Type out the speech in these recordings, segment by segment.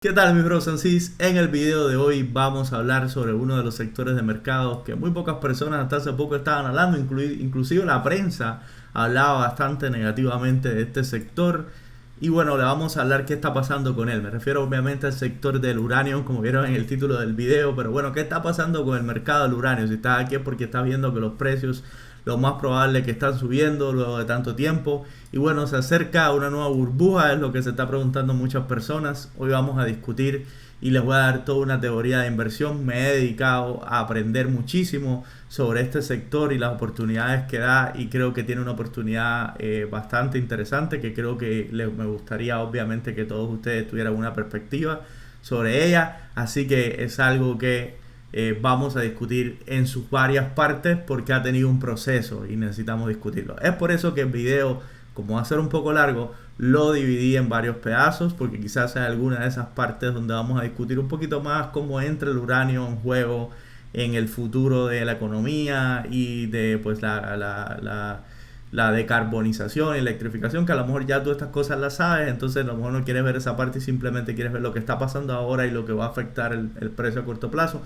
¿Qué tal, mis bros and sis? En el video de hoy vamos a hablar sobre uno de los sectores de mercado que muy pocas personas hasta hace poco estaban hablando, inclusive la prensa hablaba bastante negativamente de este sector. Y bueno, le vamos a hablar qué está pasando con él. Me refiero obviamente al sector del uranio, como vieron en el título del video, pero bueno, ¿qué está pasando con el mercado del uranio? Si estás aquí es porque estás viendo que los precios, lo más probable es que están subiendo luego de tanto tiempo. Y bueno, se acerca una nueva burbuja, es lo que se está preguntando muchas personas. Hoy vamos a discutir y les voy a dar toda una teoría de inversión. Me he dedicado a aprender muchísimo sobre este sector y las oportunidades que da, y creo que tiene una oportunidad bastante interesante que creo que me gustaría obviamente que todos ustedes tuvieran una perspectiva sobre ella. Así que es algo que vamos a discutir en sus varias partes porque ha tenido un proceso y necesitamos discutirlo. Es por eso que el video, como va a ser un poco largo, lo dividí en varios pedazos porque quizás hay alguna de esas partes donde vamos a discutir un poquito más cómo entra el uranio en juego en el futuro de la economía y de pues la decarbonización y electrificación, que a lo mejor ya tú estas cosas las sabes, entonces a lo mejor no quieres ver esa parte y simplemente quieres ver lo que está pasando ahora y lo que va a afectar el precio a corto plazo.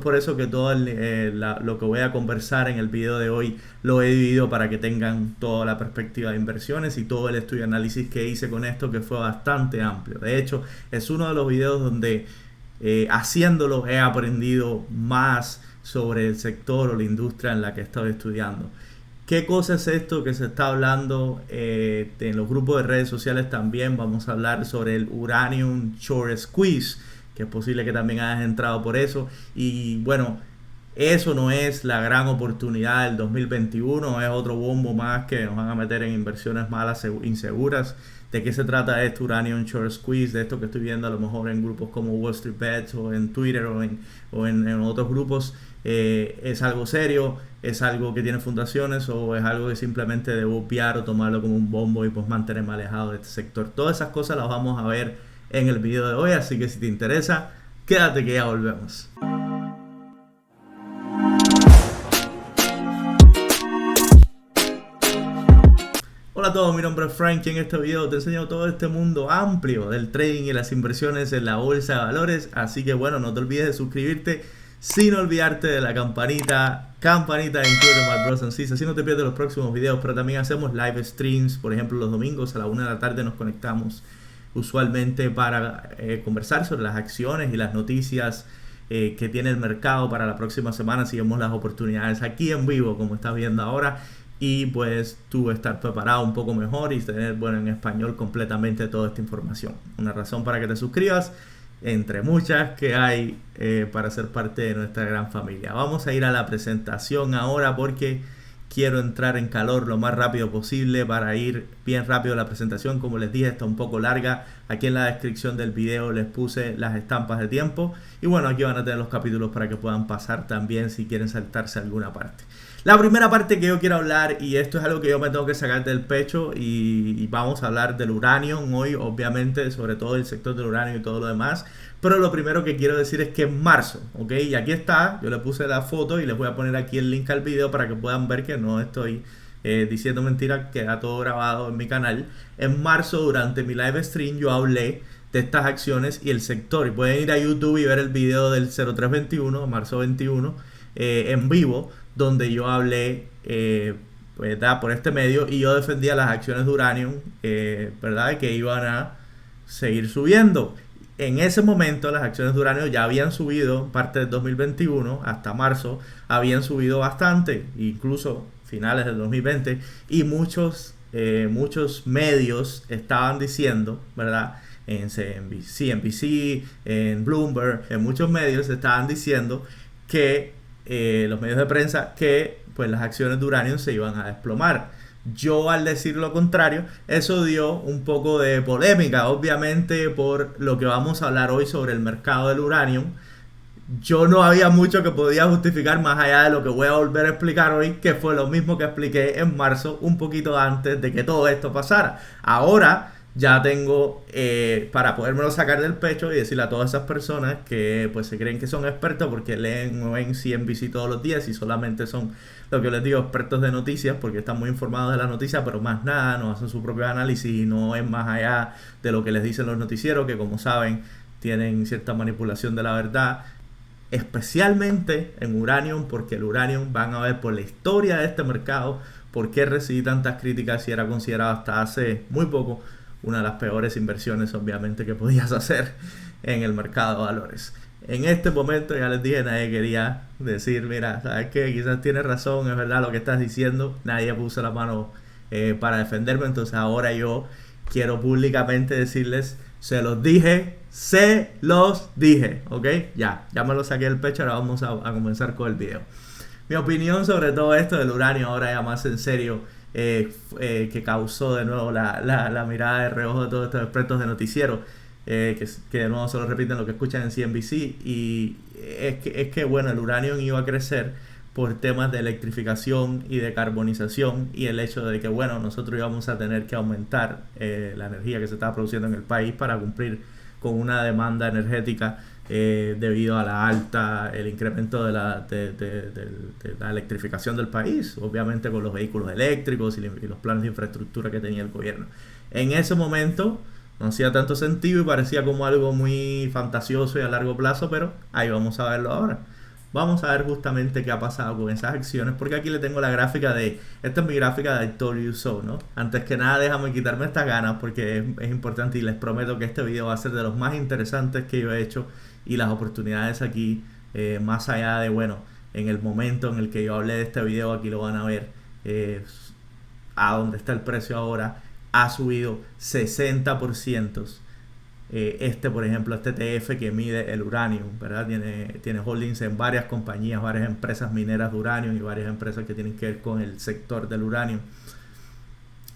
Por eso que todo lo que voy a conversar en el video de hoy lo he dividido para que tengan toda la perspectiva de inversiones y todo el estudio y análisis que hice con esto, que fue bastante amplio. De hecho, es uno de los videos donde haciéndolo he aprendido más sobre el sector o la industria en la que he estado estudiando. ¿Qué cosa es esto que se está hablando en los grupos de redes sociales? También vamos a hablar sobre el Uranium Short Squeeze, que es posible que también hayas entrado por eso. Y bueno, eso no es la gran oportunidad del 2021, es otro bombo más que nos van a meter en inversiones malas, inseguras. ¿De qué se trata este Uranium Short Squeeze? De esto que estoy viendo a lo mejor en grupos como Wall Street Bets o en Twitter o en otros grupos. ¿Es algo serio? ¿Es algo que tiene fundaciones? ¿O es algo que simplemente debo obviar o tomarlo como un bombo y pues mantenerme alejado de este sector? Todas esas cosas las vamos a ver en el video de hoy, así que si te interesa, quédate que ya volvemos. Hola a todos, mi nombre es Frank y en este video te enseño todo este mundo amplio del trading y las inversiones en la bolsa de valores. Así que bueno, no te olvides de suscribirte sin olvidarte de la campanita de Include My Bros and Sis, así no te pierdes los próximos videos. Pero también hacemos live streams, por ejemplo los domingos a la 1 de la tarde nos conectamos usualmente para conversar sobre las acciones y las noticias que tiene el mercado para la próxima semana. Sigamos las oportunidades aquí en vivo como estás viendo ahora, y pues tú estar preparado un poco mejor y tener, bueno, en español completamente toda esta información. Una razón para que te suscribas entre muchas que hay para ser parte de nuestra gran familia. Vamos a ir a la presentación ahora porque quiero entrar en calor lo más rápido posible para ir bien rápido a la presentación. Como les dije, está un poco larga. Aquí en la descripción del video les puse las estampas de tiempo y bueno, aquí van a tener los capítulos para que puedan pasar también si quieren saltarse alguna parte. La primera parte que yo quiero hablar, y esto es algo que yo me tengo que sacar del pecho, y vamos a hablar del uranio hoy, obviamente, sobre todo el sector del uranio y todo lo demás. Pero lo primero que quiero decir es que en marzo, ¿ok? Y aquí está, yo le puse la foto y les voy a poner aquí el link al video para que puedan ver que no estoy diciendo mentiras, queda todo grabado en mi canal. En marzo, durante mi live stream, yo hablé de estas acciones y el sector. Y pueden ir a YouTube y ver el video del 0321, marzo 21, en vivo, donde yo hablé ¿verdad? Por este medio, y yo defendía las acciones de Uranium, ¿verdad? Que iban a seguir subiendo. En ese momento las acciones de uranio ya habían subido, parte del 2021 hasta marzo, habían subido bastante, incluso finales del 2020, y muchos medios estaban diciendo, ¿verdad? En CNBC, en Bloomberg, en muchos medios estaban diciendo que los medios de prensa que pues las acciones de uranio se iban a desplomar. Yo, al decir lo contrario, eso dio un poco de polémica, obviamente, por lo que vamos a hablar hoy sobre el mercado del uranio. Yo no había mucho que podía justificar más allá de lo que voy a volver a explicar hoy, que fue lo mismo que expliqué en marzo, un poquito antes de que todo esto pasara. Ahora ya tengo para podérmelo sacar del pecho y decirle a todas esas personas que pues se creen que son expertos porque leen o ven CNBC todos los días y solamente son, lo que les digo, expertos de noticias porque están muy informados de las noticias, pero más nada, no hacen su propio análisis y no es más allá de lo que les dicen los noticieros, que como saben tienen cierta manipulación de la verdad, especialmente en Uranium, porque el Uranium, van a ver por la historia de este mercado, por qué recibí tantas críticas y era considerado hasta hace muy poco una de las peores inversiones obviamente que podías hacer en el mercado de valores. En este momento ya les dije, nadie quería decir, mira, sabes que quizás tienes razón, es verdad lo que estás diciendo, nadie puso la mano para defenderme, entonces ahora yo quiero públicamente decirles, se los dije, ¿ok? Ya me lo saqué del pecho, ahora vamos a comenzar con el video. Mi opinión sobre todo esto del uranio, ahora ya más en serio, que causó de nuevo la mirada de reojo de todos estos expertos de noticiero, que de nuevo solo repiten lo que escuchan en CNBC, y es que bueno, el uranio iba a crecer por temas de electrificación y de carbonización, y el hecho de que bueno, nosotros íbamos a tener que aumentar la energía que se estaba produciendo en el país para cumplir con una demanda energética debido a el incremento de la electrificación del país, obviamente con los vehículos eléctricos y los planes de infraestructura que tenía el gobierno. En ese momento no hacía tanto sentido y parecía como algo muy fantasioso y a largo plazo, pero ahí vamos a verlo ahora. Vamos a ver justamente qué ha pasado con esas acciones, porque aquí le tengo la gráfica esta es mi gráfica de I Told You So, ¿no? Antes que nada, déjame quitarme estas ganas porque es importante, y les prometo que este video va a ser de los más interesantes que yo he hecho, y las oportunidades aquí, más allá de, bueno, en el momento en el que yo hablé de este video, aquí lo van a ver, a dónde está el precio ahora, ha subido 60%. Por ejemplo, este ETF que mide el uranio, ¿verdad? Tiene holdings en varias compañías, varias empresas mineras de uranio y varias empresas que tienen que ver con el sector del uranio.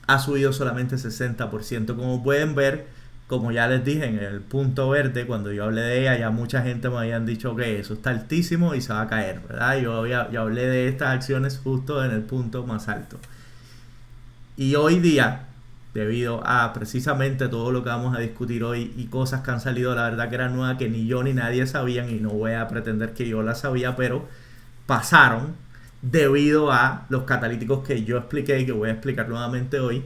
Ha subido solamente 60%. Como pueden ver, como ya les dije en el punto verde, cuando yo hablé de ella, ya mucha gente me habían dicho que eso está altísimo y se va a caer, ¿verdad? Yo ya hablé de estas acciones justo en el punto más alto. Y hoy día, debido a precisamente todo lo que vamos a discutir hoy y cosas que han salido, la verdad que eran nuevas, que ni yo ni nadie sabían, y no voy a pretender que yo las sabía, pero pasaron debido a los catalíticos que yo expliqué y que voy a explicar nuevamente hoy.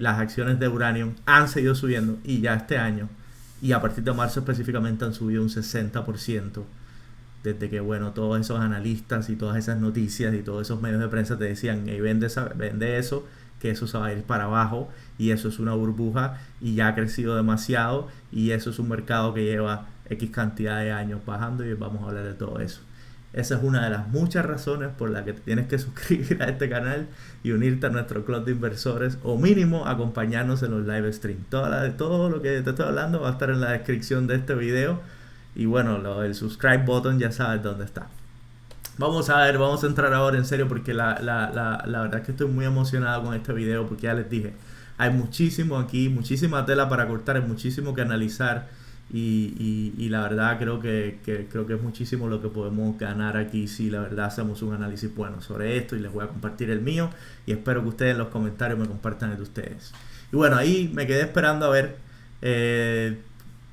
Las acciones de Uranium han seguido subiendo, y ya este año y a partir de marzo específicamente han subido un 60%, desde que bueno, todos esos analistas y todas esas noticias y todos esos medios de prensa te decían, hey, vende eso, que eso se va a ir para abajo, y eso es una burbuja y ya ha crecido demasiado, y eso es un mercado que lleva X cantidad de años bajando, y vamos a hablar de todo eso. Esa es una de las muchas razones por las que te tienes que suscribir a este canal y unirte a nuestro club de inversores, o mínimo acompañarnos en los live stream. Todo lo que te estoy hablando va a estar en la descripción de este video, y bueno, el subscribe button ya sabes dónde está. Vamos a ver, vamos a entrar ahora en serio, porque la verdad es que estoy muy emocionado con este video, porque ya les dije, hay muchísimo aquí, muchísima tela para cortar, hay muchísimo que analizar, y la verdad creo que es muchísimo lo que podemos ganar aquí si la verdad hacemos un análisis bueno sobre esto, y les voy a compartir el mío, y espero que ustedes en los comentarios me compartan el de ustedes. Y bueno, ahí me quedé esperando a ver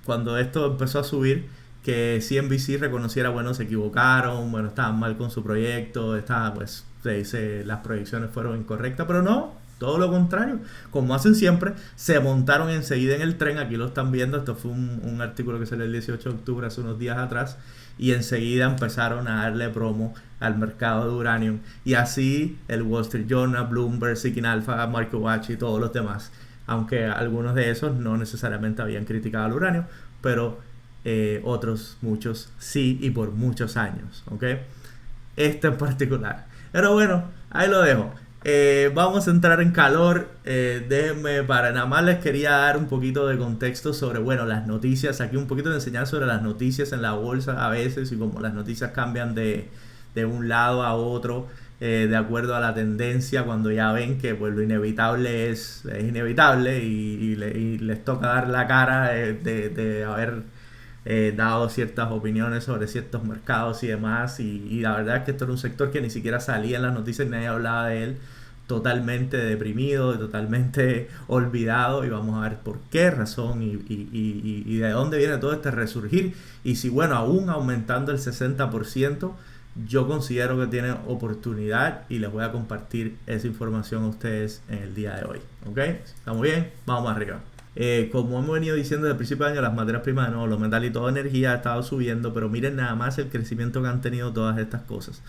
cuando esto empezó a subir, que CNBC reconociera, bueno, se equivocaron, bueno, estaban mal con su proyecto, las proyecciones fueron incorrectas, pero no, todo lo contrario, como hacen siempre, se montaron enseguida en el tren. Aquí lo están viendo, esto fue un artículo que salió el 18 de octubre, hace unos días atrás, y enseguida empezaron a darle promo al mercado de Uranium, y así el Wall Street Journal, Bloomberg, Seeking Alpha, MarketWatch y todos los demás, aunque algunos de esos no necesariamente habían criticado al uranio, pero otros, muchos sí, y por muchos años, ¿ok? Este en particular. Pero bueno, ahí lo dejo. Vamos a entrar en calor. Déjenme, nada más les quería dar un poquito de contexto sobre, bueno, las noticias. Aquí un poquito de enseñar sobre las noticias en la bolsa a veces, y cómo las noticias cambian de un lado a otro, de acuerdo a la tendencia, cuando ya ven que pues lo inevitable es inevitable, y les toca dar la cara de haber dado ciertas opiniones sobre ciertos mercados y demás, y la verdad es que esto era un sector que ni siquiera salía en las noticias, nadie hablaba de él, totalmente deprimido, totalmente olvidado, y vamos a ver por qué razón y de dónde viene todo este resurgir, y si bueno, aún aumentando el 60%, yo considero que tiene oportunidad, y les voy a compartir esa información a ustedes en el día de hoy, ¿ok? ¿Estamos bien? Vamos arriba. Como hemos venido diciendo desde el principio de año, las materias primas, no, los metales y toda energía ha estado subiendo, pero miren nada más el crecimiento que han tenido todas estas cosas.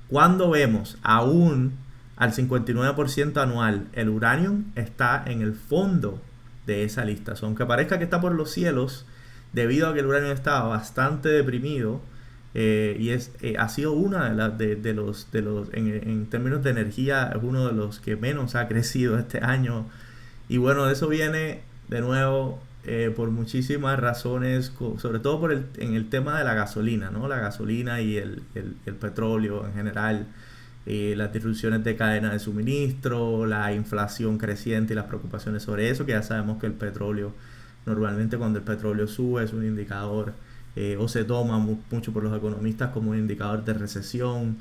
Cuando vemos aún al 59% anual, el uranio está en el fondo de esa lista. Aunque parezca que está por los cielos, debido a que el uranio estaba bastante deprimido, ha sido una de los en términos de energía, es uno de los que menos ha crecido este año. Y bueno, eso viene de nuevo por muchísimas razones, sobre todo en el tema de la gasolina, ¿no? La gasolina y el petróleo en general, las disrupciones de cadena de suministro, la inflación creciente y las preocupaciones sobre eso, que ya sabemos que el petróleo, normalmente cuando el petróleo sube es un indicador, o se toma mucho por los economistas como un indicador de recesión.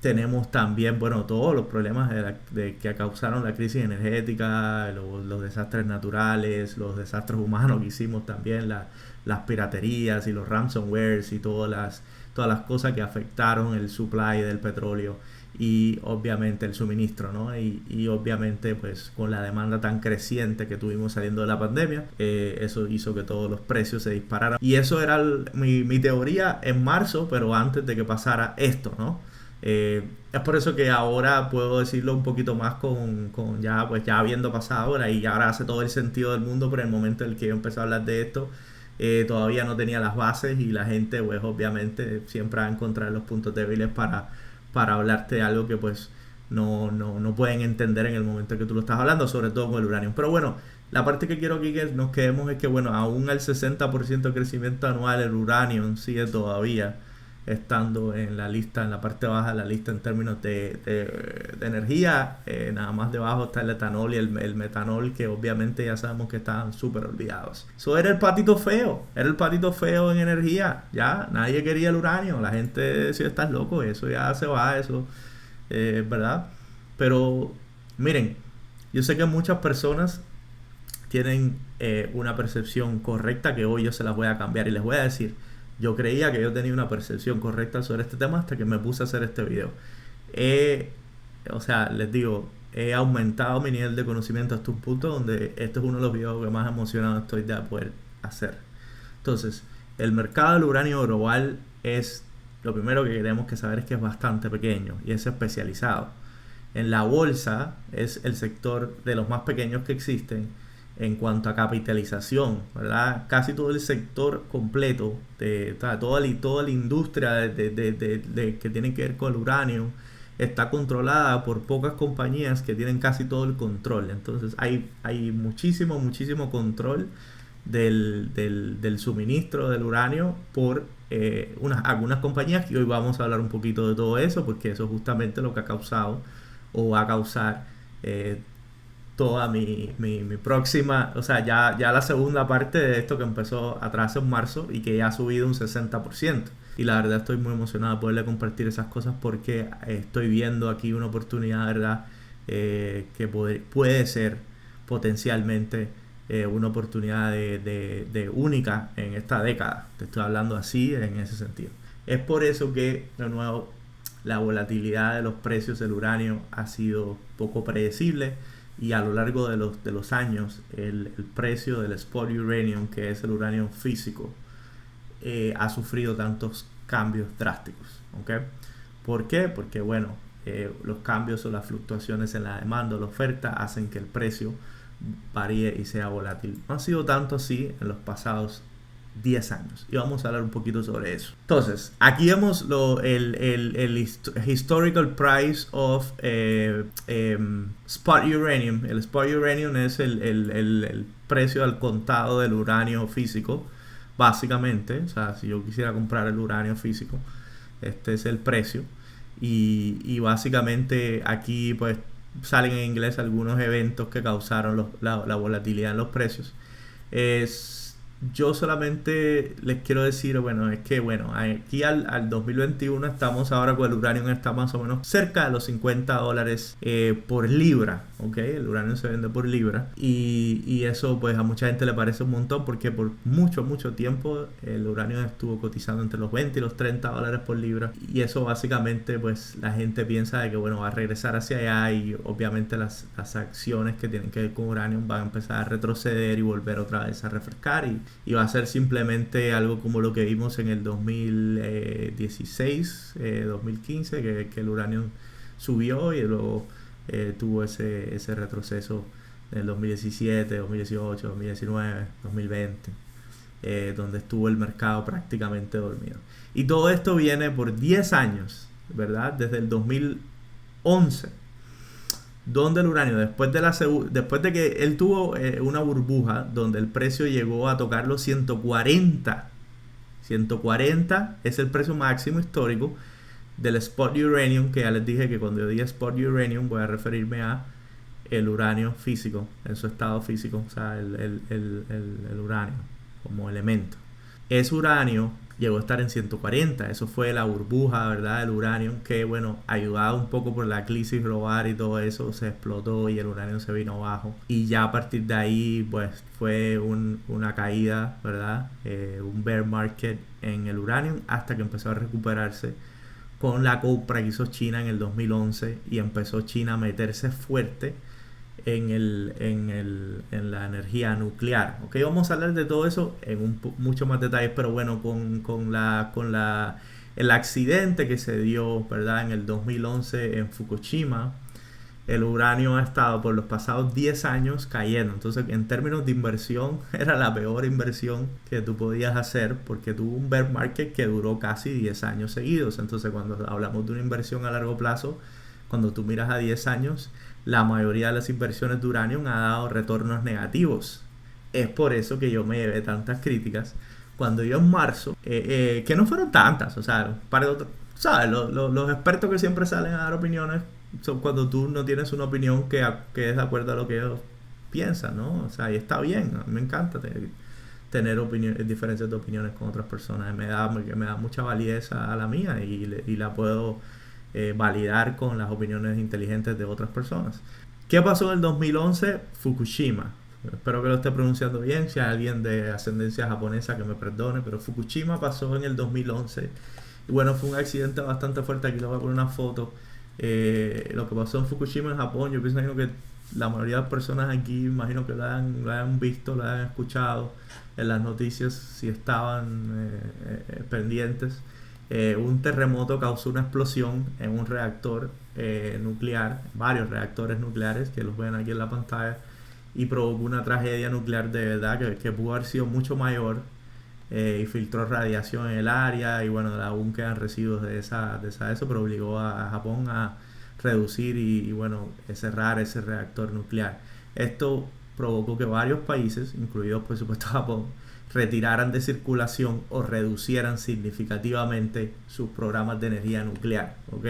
Tenemos también, bueno, todos los problemas que causaron la crisis energética, los desastres naturales, los desastres humanos que hicimos también, las piraterías y los ransomwares y todas las cosas que afectaron el supply del petróleo y obviamente el suministro, ¿no? Y obviamente pues con la demanda tan creciente que tuvimos saliendo de la pandemia, eso hizo que todos los precios se dispararan. Y eso era mi teoría en marzo, pero antes de que pasara esto, ¿no? Es por eso que ahora puedo decirlo un poquito más con ya habiendo pasado ahora, y ahora hace todo el sentido del mundo, pero en el momento en el que yo empecé a hablar de esto, todavía no tenía las bases y la gente pues obviamente siempre va a encontrar los puntos débiles para hablarte de algo que pues no pueden entender en el momento en que tú lo estás hablando, sobre todo con el uranio. Pero bueno, la parte que quiero aquí que nos quedemos es que bueno, aún al 60% de crecimiento anual, el uranio sigue todavía estando en la lista, en la parte baja de la lista en términos de energía. Nada más debajo está el etanol y el metanol, que obviamente ya sabemos que están súper olvidados. Eso era el patito feo en energía. Ya nadie quería el uranio, la gente decía estás loco, eso ya se va, eso ¿verdad? Pero miren, yo sé que muchas personas tienen una percepción correcta que hoy yo se las voy a cambiar y les voy a decir. Yo creía que yo tenía una percepción correcta sobre este tema hasta que me puse a hacer este video. O sea, les digo, he aumentado mi nivel de conocimiento hasta un punto donde este es uno de los videos que más emocionado estoy de poder hacer. Entonces, el mercado del uranio global es, lo primero que tenemos que saber es que es bastante pequeño y es especializado. En la bolsa es el sector de los más pequeños que existen en cuanto a capitalización, ¿verdad? Casi todo el sector completo, toda la industria que tiene que ver con el uranio, está controlada por pocas compañías que tienen casi todo el control. Entonces hay muchísimo control del suministro del uranio por algunas compañías, que hoy vamos a hablar un poquito de todo eso, porque eso es justamente lo que ha causado o va a causar toda mi próxima, o sea, ya la segunda parte de esto que empezó atrás en marzo y que ya ha subido un 60%. Y la verdad estoy muy emocionado de poderle compartir esas cosas porque estoy viendo aquí una oportunidad, ¿verdad? Que puede ser potencialmente una oportunidad de única en esta década. Te estoy hablando así en ese sentido. Es por eso que, de nuevo, la volatilidad de los precios del uranio ha sido poco predecible. Y a lo largo de los años, el precio del spot uranium, que es el uranio físico, ha sufrido tantos cambios drásticos. ¿Okay? ¿Por qué? Porque bueno, los cambios o las fluctuaciones en la demanda o la oferta hacen que el precio varíe y sea volátil. No ha sido tanto así en los pasados 10 años y vamos a hablar un poquito sobre eso. Entonces, aquí vemos el historical price of spot uranium. El spot uranium es el precio al contado del uranio físico, básicamente. O sea, si yo quisiera comprar el uranio físico, este es el precio. Y básicamente aquí pues salen en inglés algunos eventos que causaron la volatilidad en los precios. yo solamente les quiero decir, bueno, es que bueno, aquí al 2021 estamos ahora con el uranio está más o menos cerca de los $50 por libra, ¿ok? El uranio se vende por libra y eso pues a mucha gente le parece un montón porque por mucho, mucho tiempo el uranio estuvo cotizando entre los 20 y los $30 por libra y eso básicamente pues la gente piensa de que bueno, va a regresar hacia allá y obviamente las acciones que tienen que ver con uranio van a empezar a retroceder y volver otra vez a refrescar y va a ser simplemente algo como lo que vimos en el 2016, 2015, que el uranio subió y luego tuvo ese retroceso en el 2017, 2018, 2019, 2020, donde estuvo el mercado prácticamente dormido. Y todo esto viene por 10 años, ¿verdad? Desde el 2011, donde el uranio, después de que él tuvo una burbuja donde el precio llegó a tocar los 140. 140 es el precio máximo histórico del spot uranium, que ya les dije que cuando yo diga spot uranium voy a referirme a el uranio físico, en su estado físico, o sea, el uranio como elemento. Ese uranio llegó a estar en 140, eso fue la burbuja, ¿verdad? Del uranio, que bueno, ayudado un poco por la crisis global y todo eso, se explotó y el uranio se vino abajo. Y ya a partir de ahí, pues fue una caída, ¿verdad? Un bear market en el uranio hasta que empezó a recuperarse con la compra que hizo China en el 2011 y empezó China a meterse fuerte en la energía nuclear. Ok, vamos a hablar de todo eso en mucho más detalles, pero bueno, el accidente que se dio, ¿verdad? En el 2011 en Fukushima, el uranio ha estado por los pasados 10 años cayendo. Entonces, en términos de inversión, era la peor inversión que tú podías hacer porque tuvo un bear market que duró casi 10 años seguidos. Entonces, cuando hablamos de una inversión a largo plazo, cuando tú miras a 10 años, la mayoría de las inversiones de uranio ha dado retornos negativos. Es por eso que yo me llevé tantas críticas cuando yo en marzo, que no fueron tantas, o sea, para otros, ¿sabes? Los expertos que siempre salen a dar opiniones son cuando tú no tienes una opinión que es de acuerdo a lo que ellos piensan, ¿no? O sea, y está bien, a mí me encanta tener diferencias de opiniones con otras personas, me da mucha validez a la mía y la puedo validar con las opiniones inteligentes de otras personas. ¿Qué pasó en el 2011? Fukushima. Espero que lo esté pronunciando bien. Si hay alguien de ascendencia japonesa que me perdone, pero Fukushima pasó en el 2011. Y bueno, fue un accidente bastante fuerte. Aquí les voy a poner una foto. Lo que pasó en Fukushima, en Japón, yo pienso que la mayoría de las personas aquí, imagino que lo hayan visto, lo hayan escuchado en las noticias, si estaban pendientes. Un terremoto causó una explosión en un reactor nuclear, varios reactores nucleares que los ven aquí en la pantalla, y provocó una tragedia nuclear de verdad que pudo haber sido mucho mayor y filtró radiación en el área y bueno, aún quedan residuos de eso, pero obligó a Japón a reducir y bueno, cerrar ese reactor nuclear. Esto provocó que varios países, incluidos por supuesto Japón, retiraran de circulación o reducieran significativamente sus programas de energía nuclear, ¿ok?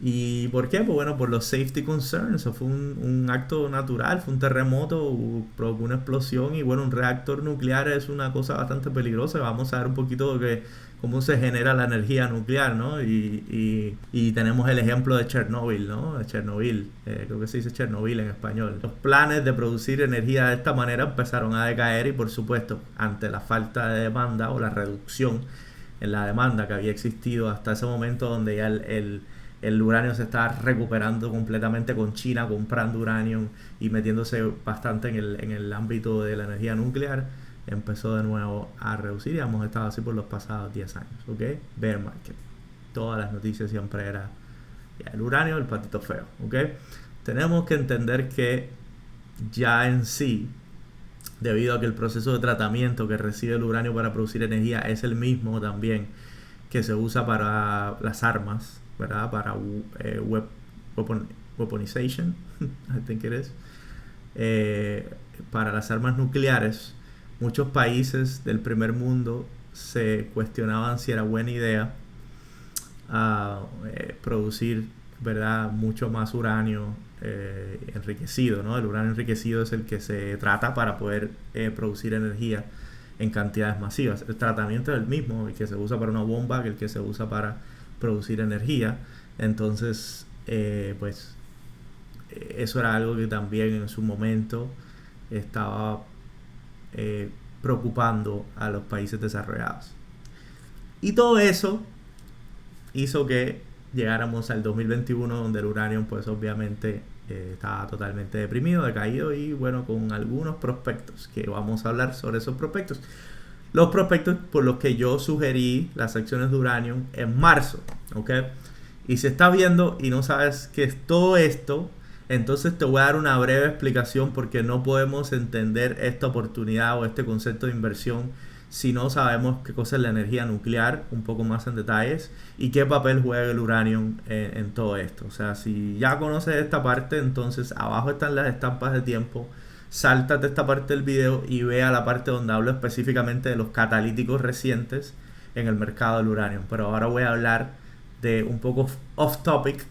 ¿Y por qué? Pues bueno, por los safety concerns. Eso fue un acto natural, fue un terremoto, provocó una explosión y bueno, un reactor nuclear es una cosa bastante peligrosa. Vamos a ver un poquito de cómo se genera la energía nuclear, ¿no? Y tenemos el ejemplo de Chernobyl, ¿no? De Chernobyl, creo que se dice Chernobyl en español. Los planes de producir energía de esta manera empezaron a decaer y por supuesto, ante la falta de demanda o la reducción en la demanda que había existido hasta ese momento donde ya el uranio se está recuperando completamente con China comprando uranio y metiéndose bastante en el ámbito de la energía nuclear, empezó de nuevo a reducir y hemos estado así por los pasados 10 años, ¿ok? Bear market. Todas las noticias siempre era el uranio, el patito feo, ¿ok? Tenemos que entender que ya en sí, debido a que el proceso de tratamiento que recibe el uranio para producir energía es el mismo también que se usa para las armas, ¿verdad? Para weaponization, I think it is. Para las armas nucleares, muchos países del primer mundo se cuestionaban si era buena idea producir, ¿verdad?, mucho más uranio enriquecido, ¿no? El uranio enriquecido es el que se trata para poder producir energía en cantidades masivas. El tratamiento es el mismo, el que se usa para una bomba que el que se usa para producir energía. Entonces, pues eso era algo que también en su momento estaba preocupando a los países desarrollados. Y todo eso hizo que llegáramos al 2021, donde el uranio pues obviamente estaba totalmente deprimido, decaído y bueno, con algunos prospectos, que vamos a hablar sobre esos prospectos. Los prospectos por los que yo sugerí las acciones de uranio en marzo, ¿ok? Y si estás viendo y no sabes qué es todo esto, entonces te voy a dar una breve explicación, porque no podemos entender esta oportunidad o este concepto de inversión si no sabemos qué cosa es la energía nuclear, un poco más en detalles, y qué papel juega el uranio en todo esto. O sea, si ya conoces esta parte, entonces abajo están las estampas de tiempo, sáltate esta parte del video y ve a la parte donde hablo específicamente de los catalíticos recientes en el mercado del uranio. Pero ahora voy a hablar de un poco off topic,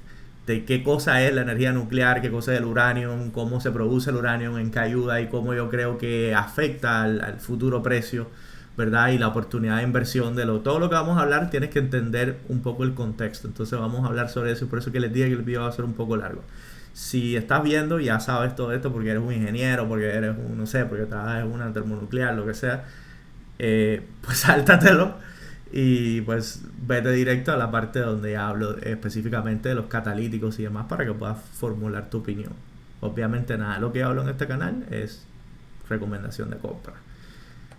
de qué cosa es la energía nuclear, qué cosa es el uranio, cómo se produce el uranio, en qué ayuda y cómo yo creo que afecta al futuro precio, ¿verdad? Y la oportunidad de inversión de todo lo que vamos a hablar. Tienes que entender un poco el contexto. Entonces vamos a hablar sobre eso, y por eso que les dije que el video va a ser un poco largo. Si estás viendo, ya sabes todo esto porque eres un ingeniero, porque eres un, no sé, porque trabajas en una termonuclear, lo que sea, pues sáltatelo y pues vete directo a la parte donde hablo específicamente de los catalíticos y demás, para que puedas formular tu opinión. Obviamente nada de lo que hablo en este canal es recomendación de compra.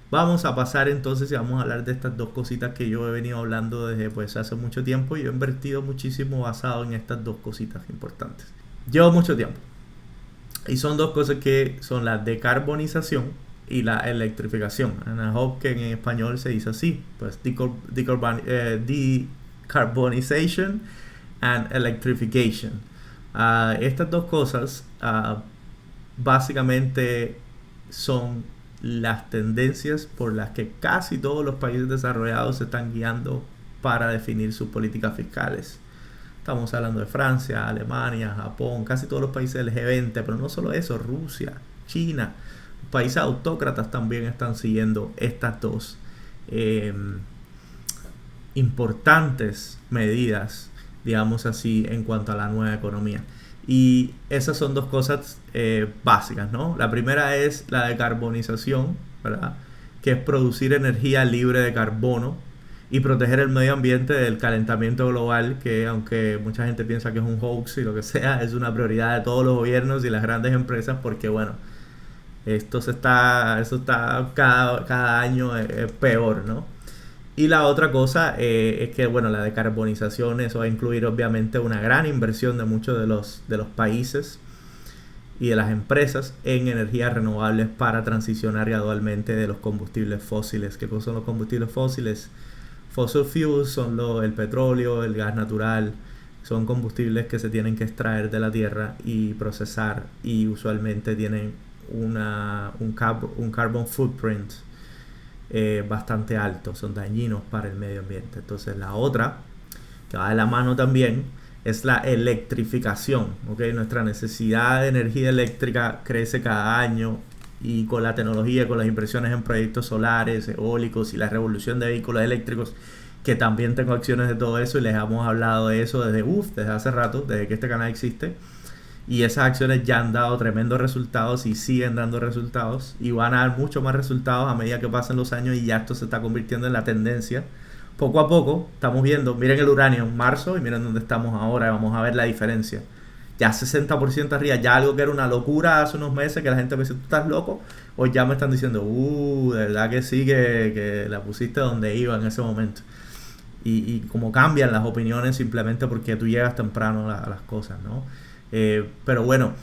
Vamos a pasar entonces y vamos a hablar de estas dos cositas que yo he venido hablando desde pues hace mucho tiempo, y yo he invertido muchísimo basado en estas dos cositas importantes. Llevo mucho tiempo. Y son dos cosas que son la decarbonización y la electrificación. And I hope que en español se dice así, pues decarbonization and electrification. Estas dos cosas básicamente son las tendencias por las que casi todos los países desarrollados se están guiando para definir sus políticas fiscales. Estamos hablando de Francia, Alemania, Japón, casi todos los países del G20, pero no solo eso, Rusia, China, países autócratas también están siguiendo estas dos importantes medidas, digamos así, en cuanto a la nueva economía. Y esas son dos cosas básicas, ¿no? La primera es la decarbonización, ¿verdad? Que es producir energía libre de carbono y proteger el medio ambiente del calentamiento global, que aunque mucha gente piensa que es un hoax y lo que sea, es una prioridad de todos los gobiernos y las grandes empresas, porque bueno, eso está cada año peor, ¿no? Y la otra cosa es que bueno, la decarbonización, eso va a incluir obviamente una gran inversión de muchos de los países y de las empresas en energías renovables para transicionar gradualmente de los combustibles fósiles. ¿Qué son los combustibles fósiles? Fossil fuels son el petróleo, el gas natural, son combustibles que se tienen que extraer de la tierra y procesar, y usualmente tienen un carbon footprint bastante alto, son dañinos para el medio ambiente. Entonces la otra, que va de la mano también, es la electrificación, ¿okay? Nuestra necesidad de energía eléctrica crece cada año, y con la tecnología, con las inversiones en proyectos solares, eólicos y la revolución de vehículos eléctricos, que también tengo acciones de todo eso y les hemos hablado de eso desde hace rato, desde que este canal existe. Y esas acciones ya han dado tremendos resultados y siguen dando resultados, y van a dar mucho más resultados a medida que pasen los años, y ya esto se está convirtiendo en la tendencia. Poco a poco estamos viendo, miren el uranio en marzo y miren dónde estamos ahora, vamos a ver la diferencia. Ya 60% arriba, ya algo que era una locura hace unos meses, que la gente me dice, ¿tú estás loco? Hoy ya me están diciendo, de verdad que sí, que la pusiste donde iba en ese momento. Y como cambian las opiniones simplemente porque tú llegas temprano a las cosas, ¿no? Pero bueno,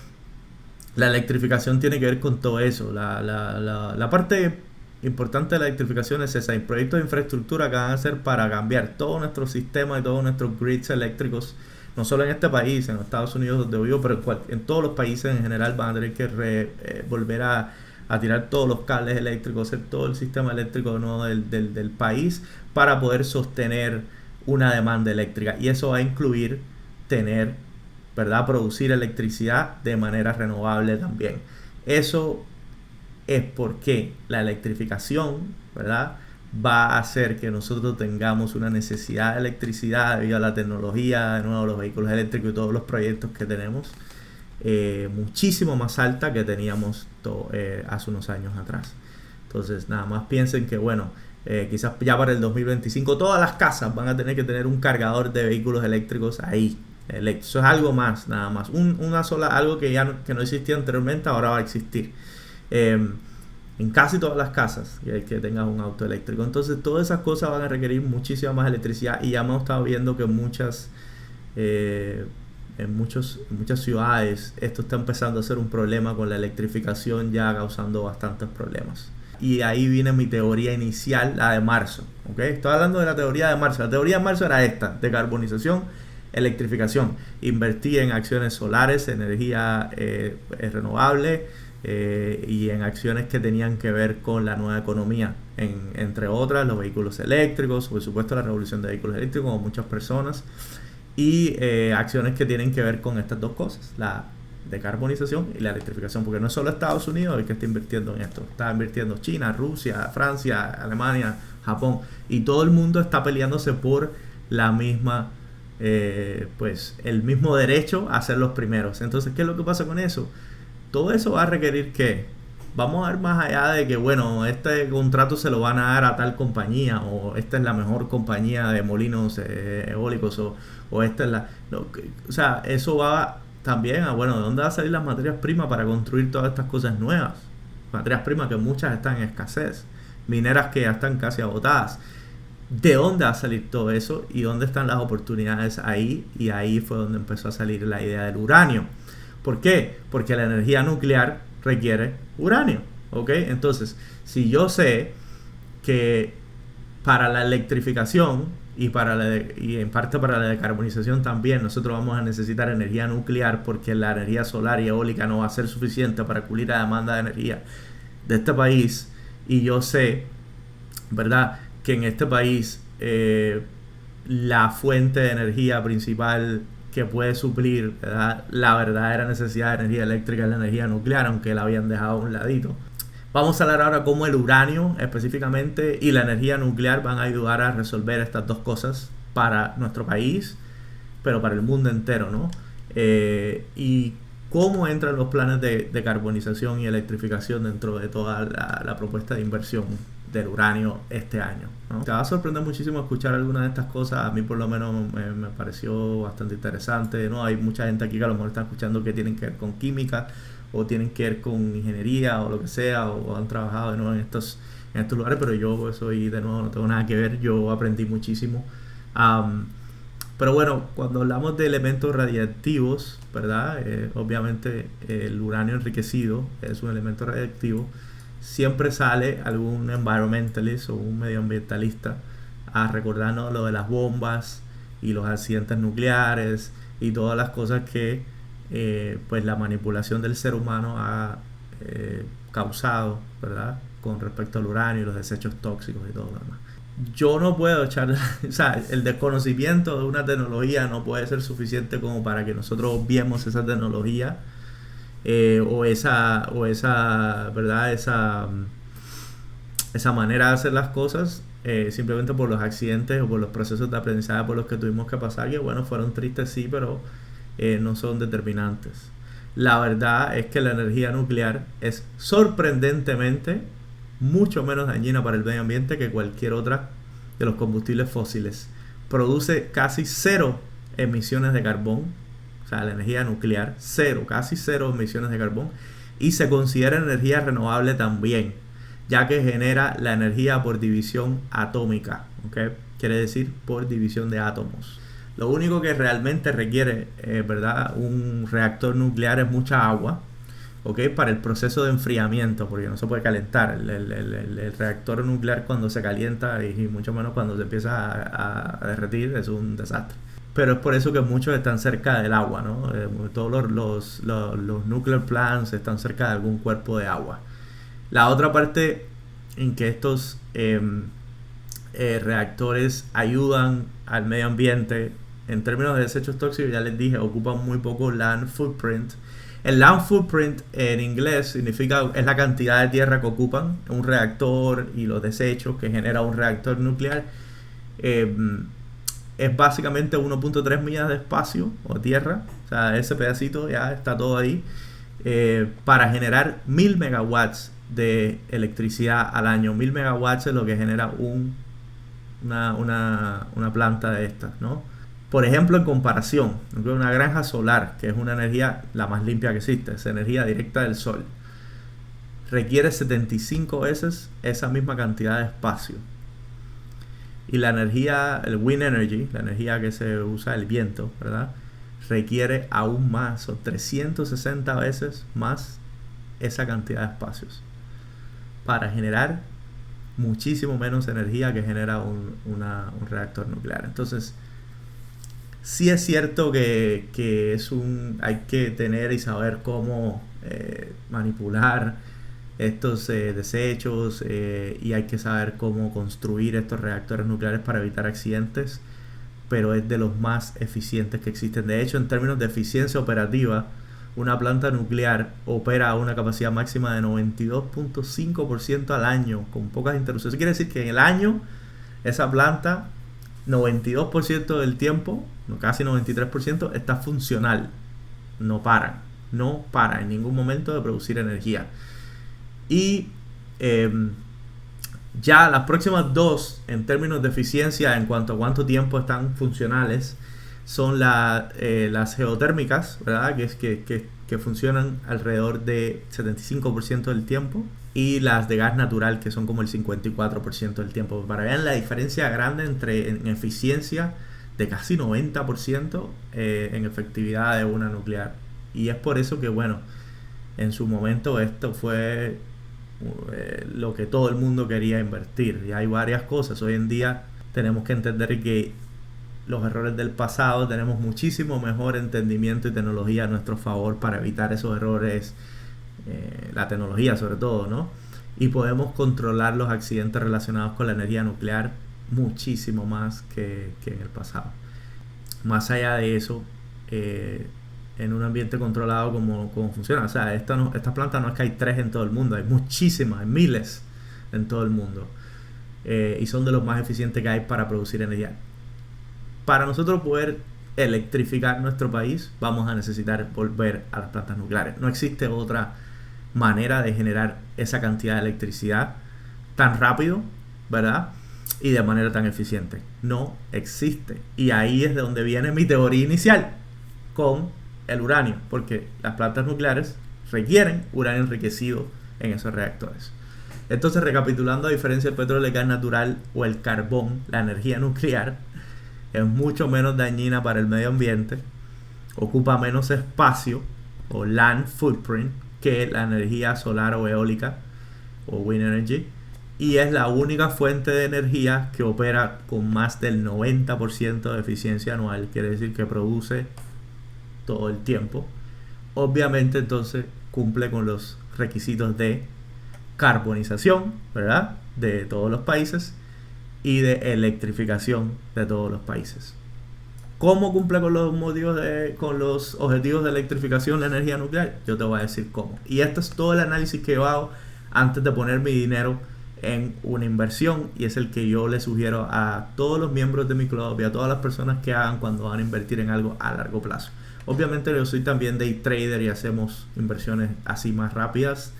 la electrificación tiene que ver con todo eso. La parte importante de la electrificación es esa, hay proyectos de infraestructura que van a ser para cambiar todo nuestro sistema y todos nuestros grids eléctricos, no solo en este país, en los Estados Unidos donde vivo, pero en todos los países en general van a tener que volver a tirar todos los cables eléctricos, hacer todo el sistema eléctrico de nuevo del país, para poder sostener una demanda eléctrica. Y eso va a incluir tener, ¿verdad?, producir electricidad de manera renovable también. Eso es porque la electrificación, ¿verdad?, va a hacer que nosotros tengamos una necesidad de electricidad debido a la tecnología, de nuevo, los vehículos eléctricos y todos los proyectos que tenemos, muchísimo más alta que teníamos hace unos años atrás. Entonces, nada más piensen que, bueno, quizás ya para el 2025 todas las casas van a tener que tener un cargador de vehículos eléctricos ahí. Eso es algo más, nada más. Algo que que no existía anteriormente, ahora va a existir. En casi todas las casas que tengan un auto eléctrico. Entonces todas esas cosas van a requerir muchísima más electricidad, y ya hemos estado viendo que en muchas ciudades esto está empezando a ser un problema con la electrificación, ya causando bastantes problemas. Y ahí viene mi teoría inicial, la de marzo, ¿okay? Estoy hablando de la teoría de marzo. La teoría de marzo era esta: decarbonización, electrificación. Invertir en acciones solares, energía renovable, y en acciones que tenían que ver con la nueva economía, entre otras los vehículos eléctricos, por supuesto la revolución de vehículos eléctricos, como muchas personas, y acciones que tienen que ver con estas dos cosas, la decarbonización y la electrificación, porque no es solo Estados Unidos el que está invirtiendo en esto, está invirtiendo China, Rusia, Francia, Alemania, Japón, y todo el mundo está peleándose por la misma el mismo derecho a ser los primeros. Entonces, ¿qué es lo que pasa con eso? Todo eso va a requerir que vamos a ver más allá de que, bueno, este contrato se lo van a dar a tal compañía, o esta es la mejor compañía de molinos eólicos, o esta es la... No, o sea, eso va también a, bueno, ¿de dónde van a salir las materias primas para construir todas estas cosas nuevas? Materias primas que muchas están en escasez, mineras que ya están casi agotadas. ¿De dónde va a salir todo eso? ¿Y dónde están las oportunidades ahí? Y ahí fue donde empezó a salir la idea del uranio. ¿Por qué? Porque la energía nuclear requiere uranio, ¿ok? Entonces, si yo sé que para la electrificación y en parte para la decarbonización también nosotros vamos a necesitar energía nuclear, porque la energía solar y eólica no va a ser suficiente para cubrir la demanda de energía de este país, y yo sé, ¿verdad?, que en este país la fuente de energía principal que puede suplir, ¿verdad?, la verdadera necesidad de energía eléctrica es la energía nuclear, aunque la habían dejado a un ladito. Vamos a hablar ahora cómo el uranio específicamente y la energía nuclear van a ayudar a resolver estas dos cosas para nuestro país, pero para el mundo entero, ¿no? Y cómo entran los planes de decarbonización y electrificación dentro de toda la propuesta de inversión del uranio este año, ¿no? Te va a sorprender muchísimo escuchar algunas de estas cosas. A mí por lo menos me pareció bastante interesante, ¿no? Hay mucha gente aquí que a lo mejor está escuchando que tienen que ver con química, o tienen que ver con ingeniería, o lo que sea, o han trabajado de nuevo en estos lugares, pero yo soy, de nuevo, no tengo nada que ver. Yo aprendí muchísimo. Pero bueno, cuando hablamos de elementos radiactivos, ¿verdad? Obviamente el uranio enriquecido es un elemento radiactivo. Siempre sale algún environmentalist o un medioambientalista a recordarnos lo de las bombas y los accidentes nucleares y todas las cosas que pues la manipulación del ser humano ha causado, ¿verdad?, con respecto al uranio y los desechos tóxicos y todo lo demás. Yo no puedo echar, o sea, el desconocimiento de una tecnología no puede ser suficiente como para que nosotros obviemos esa tecnología, o esa ¿verdad?, esa manera de hacer las cosas, simplemente por los accidentes o por los procesos de aprendizaje por los que tuvimos que pasar, que bueno, fueron tristes, sí, pero no son determinantes. La verdad es que la energía nuclear es sorprendentemente mucho menos dañina para el medio ambiente que cualquier otra de los combustibles fósiles. Produce casi cero emisiones de carbón, o sea, la energía nuclear, casi cero emisiones de carbón, y se considera energía renovable también, ya que genera la energía por división atómica, ¿okay? Quiere decir por división de átomos. Lo único que realmente requiere, ¿verdad?, un reactor nuclear es mucha agua, ¿okay?, para el proceso de enfriamiento, porque no se puede calentar. El reactor nuclear, cuando se calienta, y mucho menos cuando se empieza a derretir, es un desastre. Pero es por eso que muchos están cerca del agua, ¿no? Todos los nuclear plants están cerca de algún cuerpo de agua. La otra parte en que estos reactores ayudan al medio ambiente en términos de desechos tóxicos, ya les dije, ocupan muy poco land footprint, El land footprint en inglés significa, es la cantidad de tierra que ocupan un reactor y los desechos que genera un reactor nuclear. Eh, es básicamente 1.3 millas de espacio o tierra, o sea, ese pedacito ya está todo ahí, para generar 1000 megawatts de electricidad al año. 1000 megawatts es lo que genera una planta de estas, ¿no? Por ejemplo, en comparación, una granja solar, que es una energía la más limpia que existe, es energía directa del sol, requiere 75 veces esa misma cantidad de espacio. Y la energía, el wind energy, la energía que se usa, el viento, ¿verdad?, requiere aún más, o 360 veces más esa cantidad de espacios para generar muchísimo menos energía que genera un reactor nuclear. Entonces, sí es cierto que hay que tener y saber cómo manipular estos desechos, y hay que saber cómo construir estos reactores nucleares para evitar accidentes, pero es de los más eficientes que existen. De hecho, en términos de eficiencia operativa, una planta nuclear opera a una capacidad máxima de 92.5% al año, con pocas interrupciones. Eso quiere decir que en el año esa planta, 92% del tiempo, casi 93%, está funcional. No para en ningún momento de producir energía. Y ya las próximas dos, en términos de eficiencia en cuanto a cuánto tiempo están funcionales, son las geotérmicas, ¿verdad?, que funcionan alrededor de 75% del tiempo, y las de gas natural, que son como el 54% del tiempo. Para que vean la diferencia grande en eficiencia, de casi 90% en efectividad de una nuclear. Y es por eso que, bueno, en su momento esto fue lo que todo el mundo quería invertir. Y hay varias cosas. Hoy en día tenemos que entender que los errores del pasado, tenemos muchísimo mejor entendimiento y tecnología a nuestro favor para evitar esos errores, la tecnología sobre todo, ¿no? Y podemos controlar los accidentes relacionados con la energía nuclear muchísimo más que en el pasado. Más allá de eso, en un ambiente controlado, como funciona. O sea, estas plantas no es que hay 3 en todo el mundo, hay muchísimas, hay miles en todo el mundo, y son de los más eficientes que hay para producir energía. Para nosotros poder electrificar nuestro país, vamos a necesitar volver a las plantas nucleares. No existe otra manera de generar esa cantidad de electricidad tan rápido, ¿verdad?, y de manera tan eficiente. No existe. Y ahí es de donde viene mi teoría inicial con el uranio, porque las plantas nucleares requieren uranio enriquecido en esos reactores. Entonces, recapitulando, a diferencia del petróleo, el gas natural o el carbón, la energía nuclear es mucho menos dañina para el medio ambiente, ocupa menos espacio o land footprint que la energía solar o eólica o wind energy, y es la única fuente de energía que opera con más del 90% de eficiencia anual, quiere decir que produce todo el tiempo. Obviamente, entonces cumple con los requisitos de carbonización, ¿verdad?, de todos los países, y de electrificación de todos los países. ¿Cómo cumple con los objetivos de electrificación la energía nuclear? Yo te voy a decir cómo. Y esto es todo el análisis que yo hago antes de poner mi dinero en una inversión, y es el que yo le sugiero a todos los miembros de mi club y a todas las personas que hagan cuando van a invertir en algo a largo plazo. Obviamente yo soy también day trader y hacemos inversiones así más rápidas,